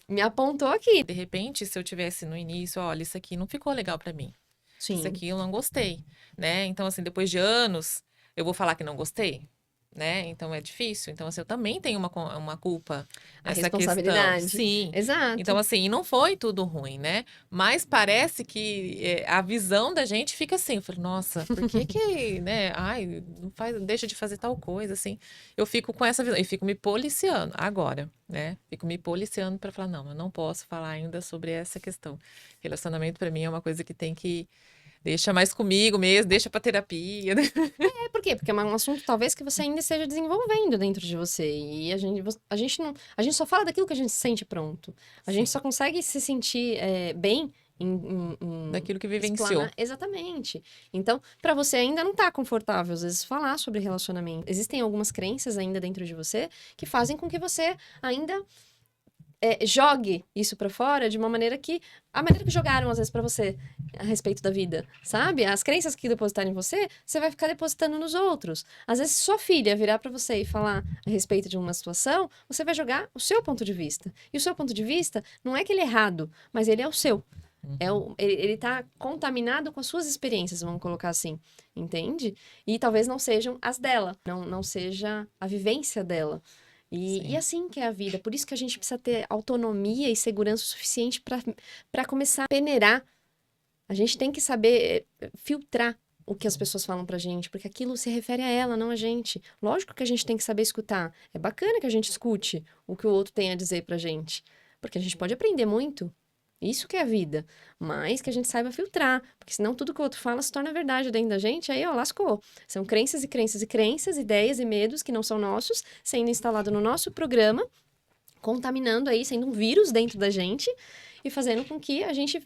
me apontou aqui. de repente, se eu tivesse no início, olha, isso aqui não ficou legal pra mim. Isso Sim, aqui eu não gostei, né? Então, assim, depois de anos, eu vou falar que não gostei, né? Então é difícil. Então, assim, eu também tenho uma culpa a nessa questão. responsabilidade. Sim. Então, Exato. assim, e não foi tudo ruim, né? Mas parece que a visão da gente fica assim. Eu falo, nossa, por que que, né? Ai, não faz, deixa de fazer tal coisa, assim. Eu fico com essa visão e fico me policiando agora, né? Fico me policiando para falar, não, eu não posso falar ainda sobre essa questão. Relacionamento para mim é uma coisa que tem que deixa mais comigo mesmo, deixa pra terapia, né? É por quê? Porque é um assunto talvez que você ainda esteja desenvolvendo dentro de você. E a gente não, a gente só fala daquilo que a gente se sente pronto. A gente Sim, só consegue se sentir bem em daquilo que vivenciou. explanar. Exatamente. Então, pra você ainda não tá confortável, às vezes, falar sobre relacionamento. Existem algumas crenças ainda dentro de você que fazem com que você ainda jogue isso pra fora de uma maneira que a maneira que jogaram às vezes pra você a respeito da vida, sabe? As crenças que depositaram em você, você vai ficar depositando nos outros. Às vezes sua filha virar pra você e falar a respeito de uma situação, você vai jogar o seu ponto de vista. E o seu ponto de vista não é que ele é errado, mas ele é o seu. Uhum. Ele tá contaminado com as suas experiências, vamos colocar assim, entende? E talvez não sejam as dela, não seja a vivência dela. E Sim, assim que é a vida. Por isso que a gente precisa ter autonomia e segurança o suficiente para começar a peneirar. A gente tem que saber filtrar o que as pessoas falam pra gente, porque aquilo se refere a ela, não a gente. Lógico que a gente tem que saber escutar. É bacana que a gente escute o que o outro tem a dizer pra gente, porque a gente pode aprender muito. Isso que é a vida. Mas que a gente saiba filtrar, porque senão tudo que o outro fala se torna verdade dentro da gente, aí, ó, lascou. São crenças e crenças e crenças, ideias e medos que não são nossos, sendo instalado no nosso programa, contaminando aí, sendo um vírus dentro da gente e fazendo com que a gente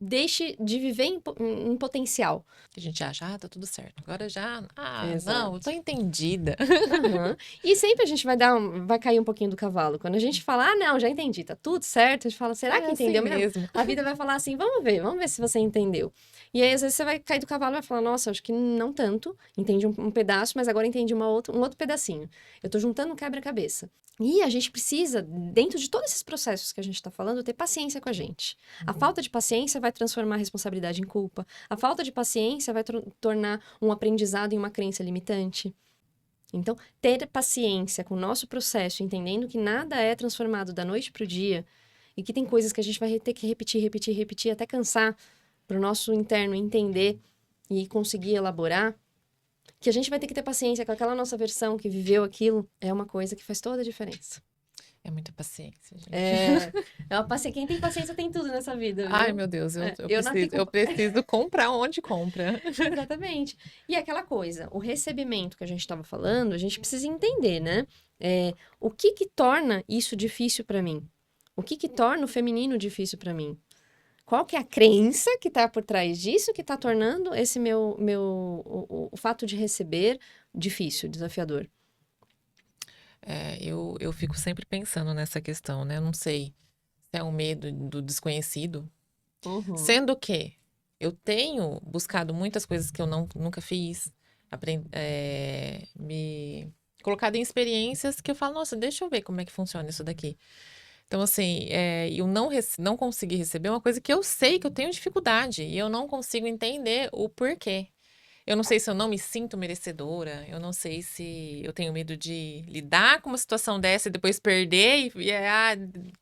deixe de viver em potencial. que a gente acha, ah, tá tudo certo. Agora já, não, eu tô Exato. entendida. Aham. E sempre a gente vai cair um pouquinho do cavalo. Quando a gente fala, ah, não, já entendi, tá tudo certo, a gente fala, será É que assim entendeu mesmo? mesmo. A vida vai falar assim, vamos ver se você entendeu. E aí, às vezes, você vai cair do cavalo e vai falar, nossa, acho que não tanto, entendi um pedaço, mas agora entendi um outro pedacinho. Eu tô juntando um quebra-cabeça. E a gente precisa, dentro de todos esses processos que a gente tá falando, ter paciência com a gente. A falta de paciência vai transformar a responsabilidade em culpa. A falta de paciência vai tornar um aprendizado em uma crença limitante. Então, ter paciência com o nosso processo, entendendo que nada é transformado da noite para o dia e que tem coisas que a gente vai ter que repetir, repetir, repetir até cansar para o nosso interno entender e conseguir elaborar, que a gente vai ter que ter paciência com aquela nossa versão que viveu aquilo, é uma coisa que faz toda a diferença. É muita paciência, gente. É uma paciência. Quem tem paciência tem tudo nessa vida, viu? Ai, meu Deus, Eu nasci eu preciso comprar onde compra. Exatamente. E aquela coisa, o recebimento que a gente estava falando, a gente precisa entender, né? O que que torna isso difícil para mim? O que que torna o feminino difícil para mim? Qual que é a crença que está por trás disso que está tornando esse o fato de receber difícil, desafiador? Eu fico sempre pensando nessa questão, né? Eu não sei se é um medo do desconhecido. Uhum. Sendo que eu tenho buscado muitas coisas que eu nunca fiz, me colocado em experiências que eu falo, nossa, deixa eu ver como é que funciona isso daqui. Então, assim, eu não consegui receber uma coisa que eu sei que eu tenho dificuldade e eu não consigo entender o porquê. Eu não sei se eu não me sinto merecedora, eu não sei se eu tenho medo de lidar com uma situação dessa e depois perder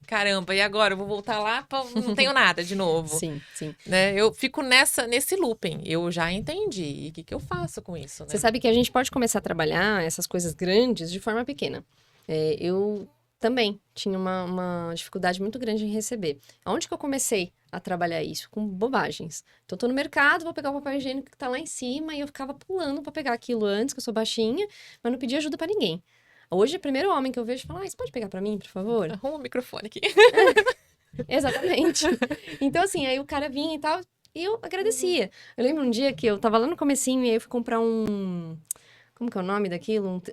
caramba, e agora? Eu vou voltar lá, não tenho nada de novo. Sim, sim. Né? Eu fico nesse looping, eu já entendi, e o que eu faço com isso, né? Você sabe que a gente pode começar a trabalhar essas coisas grandes de forma pequena. Eu também tinha uma dificuldade muito grande em receber. Aonde que eu comecei a trabalhar isso? Com bobagens. Então, eu tô no mercado, vou pegar o papel higiênico que tá lá em cima e eu ficava pulando pra pegar aquilo antes, que eu sou baixinha, mas não pedia ajuda pra ninguém. Hoje, o primeiro homem que eu vejo fala, você pode pegar pra mim, por favor? Arruma o microfone aqui. Exatamente. Então, assim, aí o cara vinha e tal, e eu agradecia. Eu lembro um dia que eu tava lá no comecinho e aí eu fui comprar como que é o nome daquilo?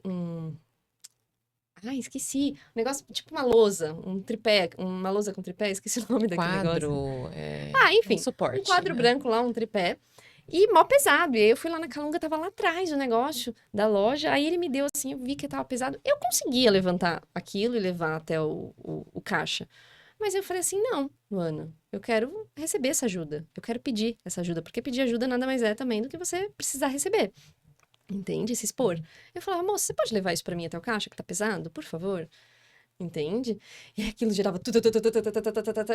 Ai, esqueci. Um negócio, tipo uma lousa, um tripé, uma lousa com tripé, esqueci o nome daquele negócio. Quadro, Enfim, um suporte, um quadro né? branco lá, um tripé. E mó pesado. E aí eu fui lá na Calunga, tava lá atrás o negócio da loja. Aí ele me deu assim, eu vi que tava pesado. Eu conseguia levantar aquilo e levar até o caixa. Mas eu falei assim, não, Luana, eu quero receber essa ajuda. Eu quero pedir essa ajuda. Porque pedir ajuda nada mais é também do que você precisar receber. Entende? Se expor. Eu falava, moça, você pode levar isso pra mim até o caixa que tá pesado, por favor? Entende? E aquilo girava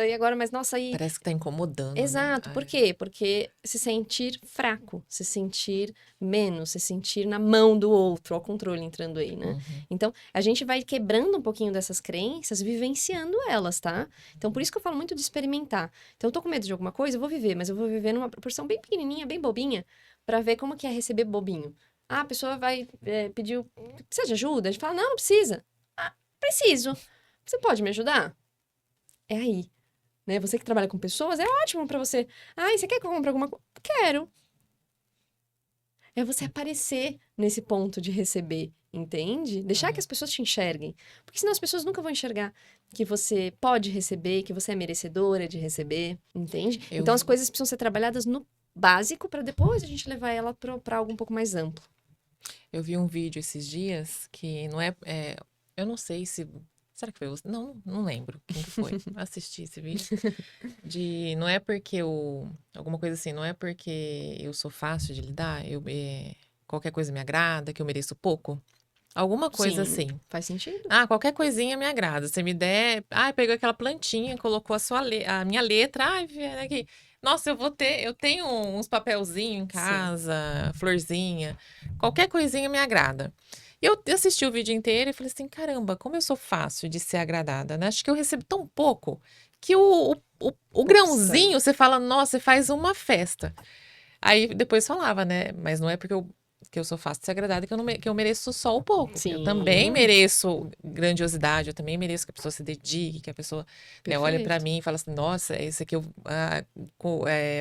e agora, mas nossa, aí. Parece que tá incomodando, né? Exato, por quê? Porque se sentir fraco, se sentir menos, se sentir na mão do outro, ó, o controle entrando aí, né? Uhum. Então, a gente vai quebrando um pouquinho dessas crenças, vivenciando elas, tá? Então, por isso que eu falo muito de experimentar. Então, eu tô com medo de alguma coisa, eu vou viver, mas eu vou viver numa proporção bem pequenininha, bem bobinha, pra ver como que é receber bobinho. A pessoa vai pedir, precisa de ajuda? A gente fala, não precisa. Preciso. Você pode me ajudar? É aí. Né? Você que trabalha com pessoas, é ótimo pra você. Você quer que eu compre alguma coisa? Quero. É você aparecer nesse ponto de receber, entende? Deixar que as pessoas te enxerguem. Porque senão as pessoas nunca vão enxergar que você pode receber, que você é merecedora de receber, entende? Então as coisas precisam ser trabalhadas no básico pra depois a gente levar ela pra algo um pouco mais amplo. Eu vi um vídeo esses dias que não eu não sei se. Será que foi você? Não lembro quem que foi. Assisti esse vídeo. Não é porque alguma coisa assim, não é porque eu sou fácil de lidar, qualquer coisa me agrada, que eu mereço pouco. Alguma coisa Sim, assim. faz sentido. Qualquer coisinha me agrada. Você me der. Pegou aquela plantinha, colocou a minha letra. Aqui. Nossa, eu tenho uns papelzinhos em casa, florzinha. Qualquer coisinha me agrada. Eu assisti o vídeo inteiro e falei assim: caramba, como eu sou fácil de ser agradada, né? Acho que eu recebo tão pouco que o grãozinho você fala, nossa, você faz uma festa. Aí depois falava, né? Mas não é porque eu sou fácil de ser agradada que eu mereço só o pouco. Sim. Eu também mereço grandiosidade, eu também mereço que a pessoa se dedique, que a pessoa né, olhe pra mim e fala assim: nossa, esse aqui eu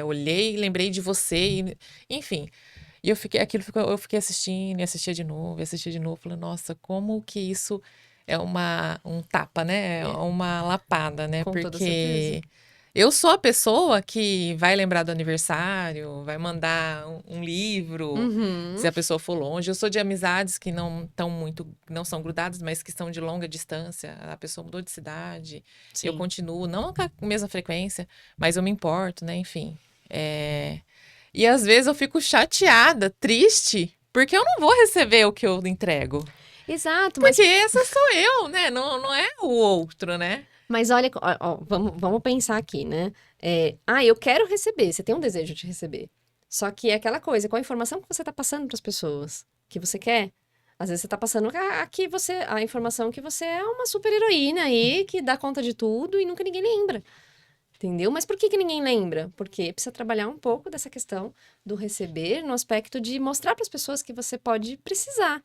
olhei e lembrei de você. Enfim. E eu fiquei assistindo, e assistia de novo, falando, nossa, como que isso é um tapa, né? É uma lapada, né? Com toda certeza. Porque eu sou a pessoa que vai lembrar do aniversário, vai mandar um livro, se a pessoa for longe. Eu sou de amizades que não são grudadas, mas que são de longa distância. A pessoa mudou de cidade, eu continuo, não com a mesma frequência, mas eu me importo, né? Enfim. E às vezes eu fico chateada, triste, porque eu não vou receber o que eu entrego. Exato, Porque essa sou eu, né? Não é o outro, né? Mas olha, vamos pensar aqui, né? Eu quero receber, você tem um desejo de receber. Só que é aquela coisa, qual a informação que você tá passando para as pessoas? Que você quer? Às vezes você tá passando a informação que você é uma super heroína aí, que dá conta de tudo e nunca ninguém lembra. Entendeu? Mas por que ninguém lembra? Porque precisa trabalhar um pouco dessa questão do receber, no aspecto de mostrar para as pessoas que você pode precisar.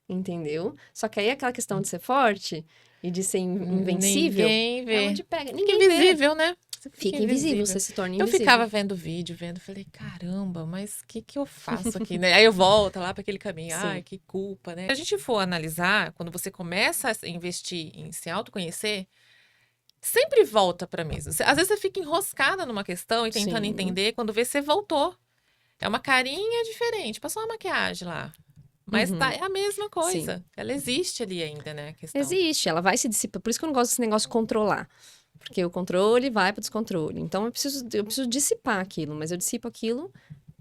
Entendeu? Só que aí aquela questão de ser forte e de ser invencível Ninguém é vê. onde pega. Fica Ninguém vê. invisível, né? Você Fica invisível, você se torna Eu invisível. ficava vendo vídeo, falei, caramba, mas o que eu faço aqui, né? Aí eu volto lá para aquele caminho, Sim. ai, que culpa, né? Se a gente for analisar, quando você começa a investir em se autoconhecer, sempre volta para mesmo. Às vezes você fica enroscada numa questão e tentando Sim. entender, quando vê, você voltou. É uma carinha diferente, passou uma maquiagem lá. Mas Uhum. é a mesma coisa. Ela existe ali ainda, né, a questão. Existe, ela vai se dissipar. Por isso que eu não gosto desse negócio de controlar. Porque o controle vai para o descontrole. Então eu preciso dissipar aquilo, mas eu dissipo aquilo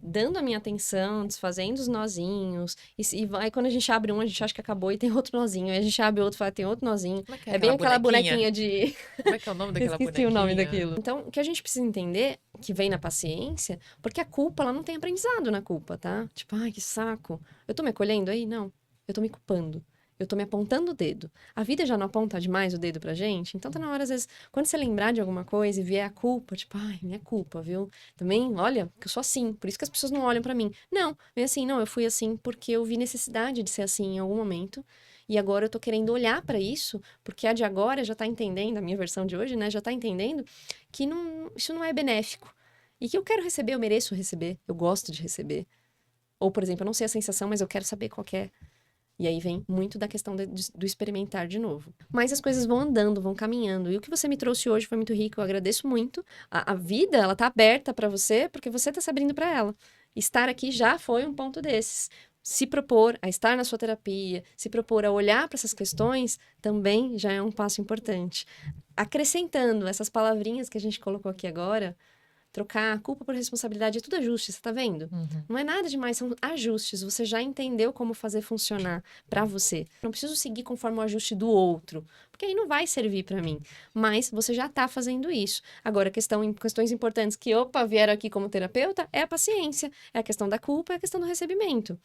dando a minha atenção, desfazendo os nozinhos. E vai, quando a gente abre um, a gente acha que acabou e tem outro nozinho. Aí a gente abre outro e fala, tem outro nozinho. Como É bem aquela bonequinha de. Como é que é o nome daquela Esqueci bonequinha? o nome daquilo. Então, o que a gente precisa entender, que vem na paciência, porque a culpa, ela não tem aprendizado na culpa, tá? Tipo, ai, que saco. Eu tô me acolhendo aí? Não. Eu tô me culpando. Eu tô me apontando o dedo. A vida já não aponta demais o dedo pra gente? Então tá na hora, às vezes, quando você lembrar de alguma coisa e vier a culpa, tipo, ai, minha culpa, viu? Também, olha, que eu sou assim, por isso que as pessoas não olham pra mim. Não, vem assim, não, eu fui assim porque eu vi necessidade de ser assim em algum momento. E agora eu tô querendo olhar pra isso, porque a de agora já tá entendendo, a minha versão de hoje, né, já tá entendendo que isso não é benéfico. E que eu quero receber, eu mereço receber, eu gosto de receber. Ou, por exemplo, eu não sei a sensação, mas eu quero saber qual que é. E aí vem muito da questão do experimentar de novo. Mas as coisas vão andando, vão caminhando. E o que você me trouxe hoje foi muito rico, eu agradeço muito. A vida, ela tá aberta para você, porque você tá se abrindo para ela. Estar aqui já foi um ponto desses. Se propor a estar na sua terapia, se propor a olhar para essas questões, também já é um passo importante. Acrescentando essas palavrinhas que a gente colocou aqui agora, trocar a culpa por responsabilidade é tudo ajuste, você tá vendo? Não é nada demais, são ajustes. Você já entendeu como fazer funcionar pra você. Não preciso seguir conforme o ajuste do outro, porque aí não vai servir pra mim. Mas você já tá fazendo isso. Agora, questões importantes que, vieram aqui como terapeuta, é a paciência, é a questão da culpa, é a questão do recebimento.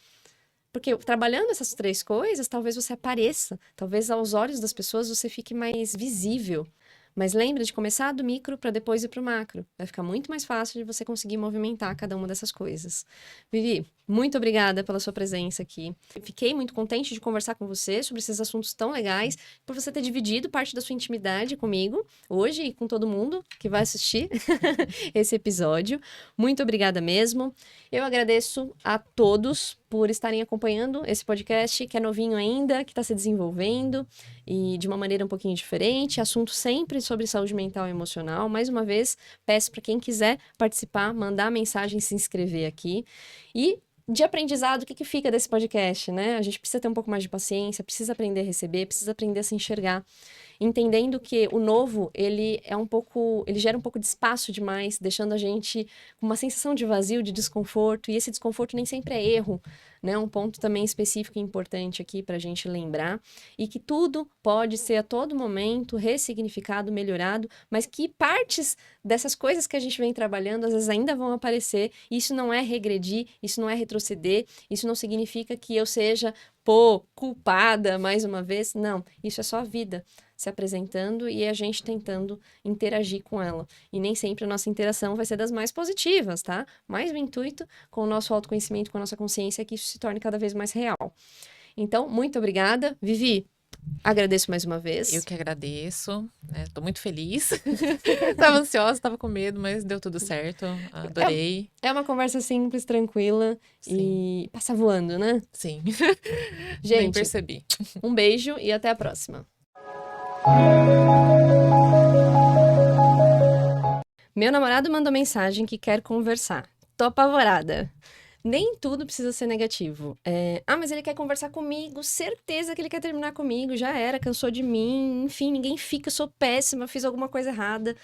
Porque trabalhando essas três coisas, talvez você apareça, talvez aos olhos das pessoas você fique mais visível. Mas lembra de começar do micro para depois ir para o macro. Vai ficar muito mais fácil de você conseguir movimentar cada uma dessas coisas. Vivi, muito obrigada pela sua presença aqui. Fiquei muito contente de conversar com você sobre esses assuntos tão legais, por você ter dividido parte da sua intimidade comigo hoje e com todo mundo que vai assistir esse episódio. Muito obrigada mesmo. Eu agradeço a todos por estarem acompanhando esse podcast, que é novinho ainda, que está se desenvolvendo e de uma maneira um pouquinho diferente. Assunto sempre sobre saúde mental e emocional. Mais uma vez, peço para quem quiser participar, mandar mensagem, se inscrever aqui. E de aprendizado, o que fica desse podcast, né? A gente precisa ter um pouco mais de paciência, precisa aprender a receber, precisa aprender a se enxergar. Entendendo que o novo, ele gera um pouco de espaço demais, deixando a gente com uma sensação de vazio, de desconforto, e esse desconforto nem sempre é erro, né? Um ponto também específico e importante aqui para a gente lembrar, e que tudo pode ser a todo momento ressignificado, melhorado, mas que partes dessas coisas que a gente vem trabalhando, às vezes ainda vão aparecer, e isso não é regredir, isso não é retroceder, isso não significa que eu seja, culpada mais uma vez, não, isso é só a vida se apresentando e a gente tentando interagir com ela. E nem sempre a nossa interação vai ser das mais positivas, tá? Mas o intuito com o nosso autoconhecimento, com a nossa consciência, é que isso se torne cada vez mais real. Então, muito obrigada. Vivi, agradeço mais uma vez. Eu que agradeço, né? Tô muito feliz. Tava ansiosa, tava com medo, mas deu tudo certo. Adorei. É uma conversa simples, tranquila. Sim. E passa voando, né? Sim. Gente, nem percebi. Um beijo e até a próxima. Meu namorado mandou mensagem que quer conversar. Tô apavorada. Nem tudo precisa ser negativo. Mas ele quer conversar comigo, certeza que ele quer terminar comigo, já era, cansou de mim, enfim, ninguém fica, sou péssima, fiz alguma coisa errada.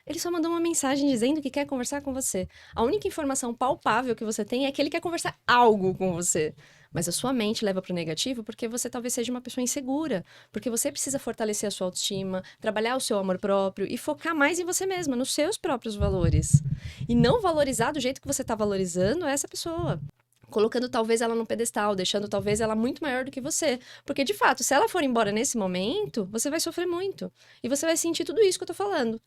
Ele só mandou uma mensagem dizendo que quer conversar com você. A única informação palpável que você tem é que ele quer conversar algo com você. Mas a sua mente leva para o negativo porque você talvez seja uma pessoa insegura. Porque você precisa fortalecer a sua autoestima, trabalhar o seu amor próprio e focar mais em você mesma, nos seus próprios valores. E não valorizar do jeito que você está valorizando essa pessoa. colocando talvez ela num pedestal, deixando talvez ela muito maior do que você. Porque, de fato, se ela for embora nesse momento, você vai sofrer muito. E você vai sentir tudo isso que eu tô falando.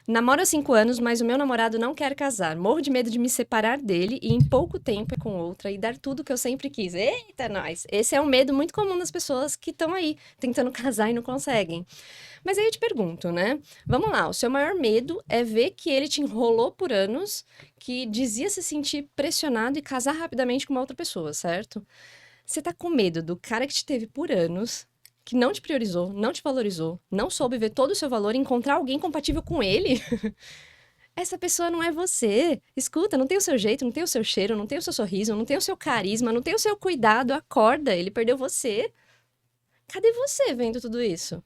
Namoro há 5 anos, mas o meu namorado não quer casar. Morro de medo de me separar dele e em pouco tempo é com outra e dar tudo que eu sempre quis. Eita, nós! Esse é um medo muito comum das pessoas que estão aí tentando casar e não conseguem. Mas aí eu te pergunto, né? Vamos lá, o seu maior medo é ver que ele te enrolou por anos, que dizia se sentir pressionado e casar rapidamente com uma outra pessoa, certo? Você tá com medo do cara que te teve por anos, que não te priorizou, não te valorizou, não soube ver todo o seu valor e encontrar alguém compatível com ele? Essa pessoa não é você. Escuta, não tem o seu jeito, não tem o seu cheiro, não tem o seu sorriso, não tem o seu carisma, não tem o seu cuidado. Acorda, ele perdeu você. Cadê você vendo tudo isso?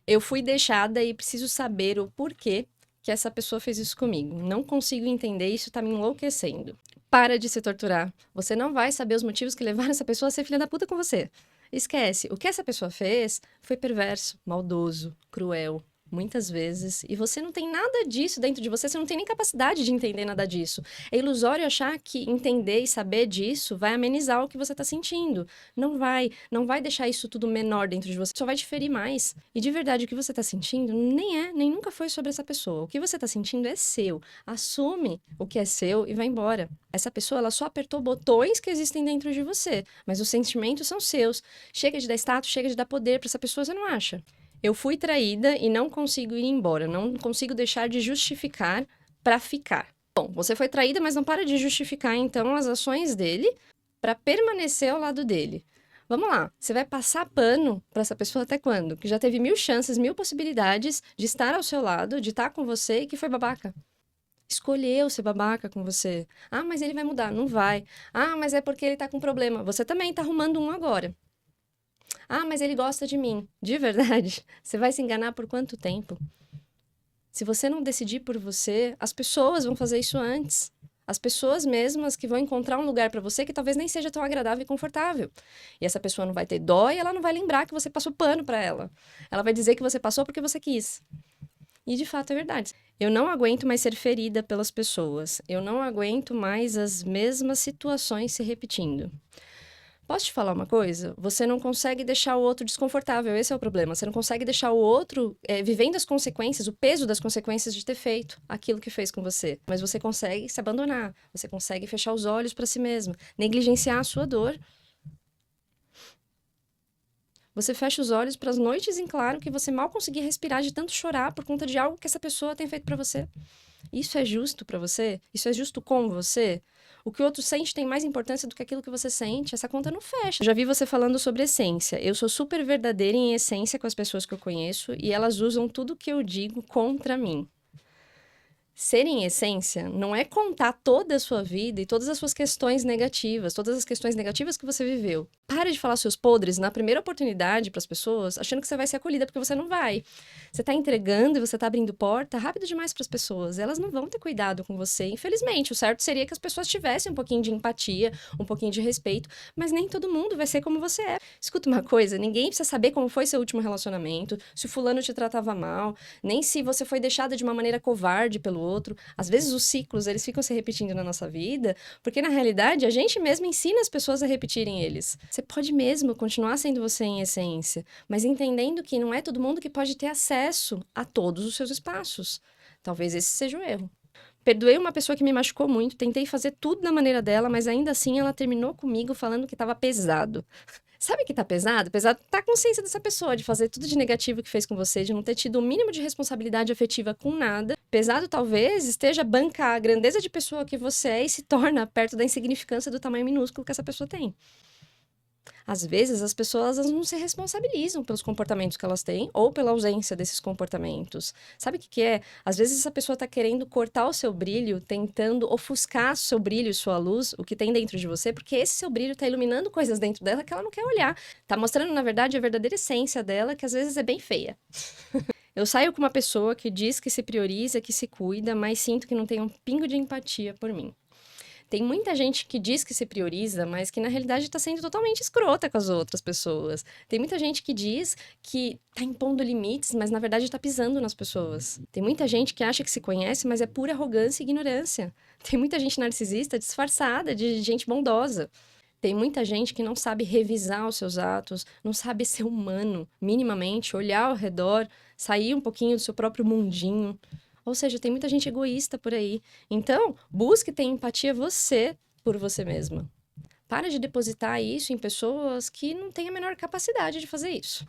Eu fui deixada e preciso saber o porquê que essa pessoa fez isso comigo. Não consigo entender, isso tá me enlouquecendo. Para de se torturar. Você não vai saber os motivos que levaram essa pessoa a ser filha da puta com você. Esquece. O que essa pessoa fez foi perverso, maldoso, cruel, muitas vezes. E você não tem nada disso dentro de você, você não tem nem capacidade de entender nada disso. É ilusório achar que entender e saber disso vai amenizar o que você tá sentindo. Não vai. Não vai deixar isso tudo menor dentro de você, só vai te ferir mais. E de verdade, o que você tá sentindo nem nunca foi sobre essa pessoa. O que você tá sentindo é seu. Assume o que é seu e vai embora. Essa pessoa, ela só apertou botões que existem dentro de você, mas os sentimentos são seus. Chega de dar status, chega de dar poder pra essa pessoa, você não acha? Eu fui traída e não consigo ir embora, não consigo deixar de justificar pra ficar. Bom, você foi traída, mas não para de justificar então as ações dele pra permanecer ao lado dele. Vamos lá, você vai passar pano pra essa pessoa até quando? Que já teve 1000 chances, 1000 possibilidades de estar ao seu lado, de estar com você e que foi babaca. Escolheu ser babaca com você. Ah, mas ele vai mudar. Não vai. Ah, mas é porque ele tá com problema. Você também tá arrumando um agora. Ah, mas ele gosta de mim. De verdade? Você vai se enganar por quanto tempo? Se você não decidir por você, as pessoas vão fazer isso antes. As pessoas mesmas que vão encontrar um lugar pra você que talvez nem seja tão agradável e confortável. E essa pessoa não vai ter dó e ela não vai lembrar que você passou pano pra ela. Ela vai dizer que você passou porque você quis. E de fato é verdade. Eu não aguento mais ser ferida pelas pessoas. Eu não aguento mais as mesmas situações se repetindo. Posso te falar uma coisa? Você não consegue deixar o outro desconfortável, esse é o problema. Você não consegue deixar o outro vivendo as consequências, o peso das consequências de ter feito aquilo que fez com você. Mas você consegue se abandonar, você consegue fechar os olhos para si mesmo, negligenciar a sua dor. Você fecha os olhos para as noites em claro que você mal conseguia respirar de tanto chorar por conta de algo que essa pessoa tem feito para você. Isso é justo para você? Isso é justo com você? O que o outro sente tem mais importância do que aquilo que você sente? Essa conta não fecha. Já vi você falando sobre essência. Eu sou super verdadeira em essência com as pessoas que eu conheço e elas usam tudo que eu digo contra mim. Ser em essência não é contar toda a sua vida e todas as suas questões negativas, todas as questões negativas que você viveu. Para de falar seus podres na primeira oportunidade para as pessoas, achando que você vai ser acolhida, porque você não vai. Você tá entregando e você tá abrindo porta rápido demais para as pessoas. Elas não vão ter cuidado com você. Infelizmente, o certo seria que as pessoas tivessem um pouquinho de empatia, um pouquinho de respeito, mas nem todo mundo vai ser como você é. Escuta uma coisa, ninguém precisa saber como foi seu último relacionamento, se o fulano te tratava mal, nem se você foi deixada de uma maneira covarde pelo outro. Às vezes os ciclos, eles ficam se repetindo na nossa vida, porque na realidade a gente mesmo ensina as pessoas a repetirem eles. Você pode mesmo continuar sendo você em essência, mas entendendo que não é todo mundo que pode ter acesso a todos os seus espaços. Talvez esse seja o erro. Perdoei uma pessoa que me machucou muito, tentei fazer tudo da maneira dela, mas ainda assim ela terminou comigo falando que estava pesado. Sabe que tá pesado? Pesado tá a consciência dessa pessoa, de fazer tudo de negativo que fez com você, de não ter tido o mínimo de responsabilidade afetiva com nada. Pesado talvez esteja bancar a grandeza de pessoa que você é e se torna perto da insignificância do tamanho minúsculo que essa pessoa tem. Às vezes, as pessoas elas não se responsabilizam pelos comportamentos que elas têm ou pela ausência desses comportamentos. Sabe o que é? Às vezes, essa pessoa está querendo cortar o seu brilho, tentando ofuscar o seu brilho e sua luz, o que tem dentro de você, porque esse seu brilho está iluminando coisas dentro dela que ela não quer olhar. Tá mostrando, na verdade, a verdadeira essência dela, que às vezes é bem feia. Eu saio com uma pessoa que diz que se prioriza, que se cuida, mas sinto que não tem um pingo de empatia por mim. Tem muita gente que diz que se prioriza, mas que na realidade está sendo totalmente escrota com as outras pessoas. Tem muita gente que diz que está impondo limites, mas na verdade está pisando nas pessoas. Tem muita gente que acha que se conhece, mas é pura arrogância e ignorância. Tem muita gente narcisista disfarçada de gente bondosa. Tem muita gente que não sabe revisar os seus atos, não sabe ser humano, minimamente, olhar ao redor, sair um pouquinho do seu próprio mundinho. Ou seja, tem muita gente egoísta por aí. Então, busque ter empatia você por você mesma. Para de depositar isso em pessoas que não têm a menor capacidade de fazer isso.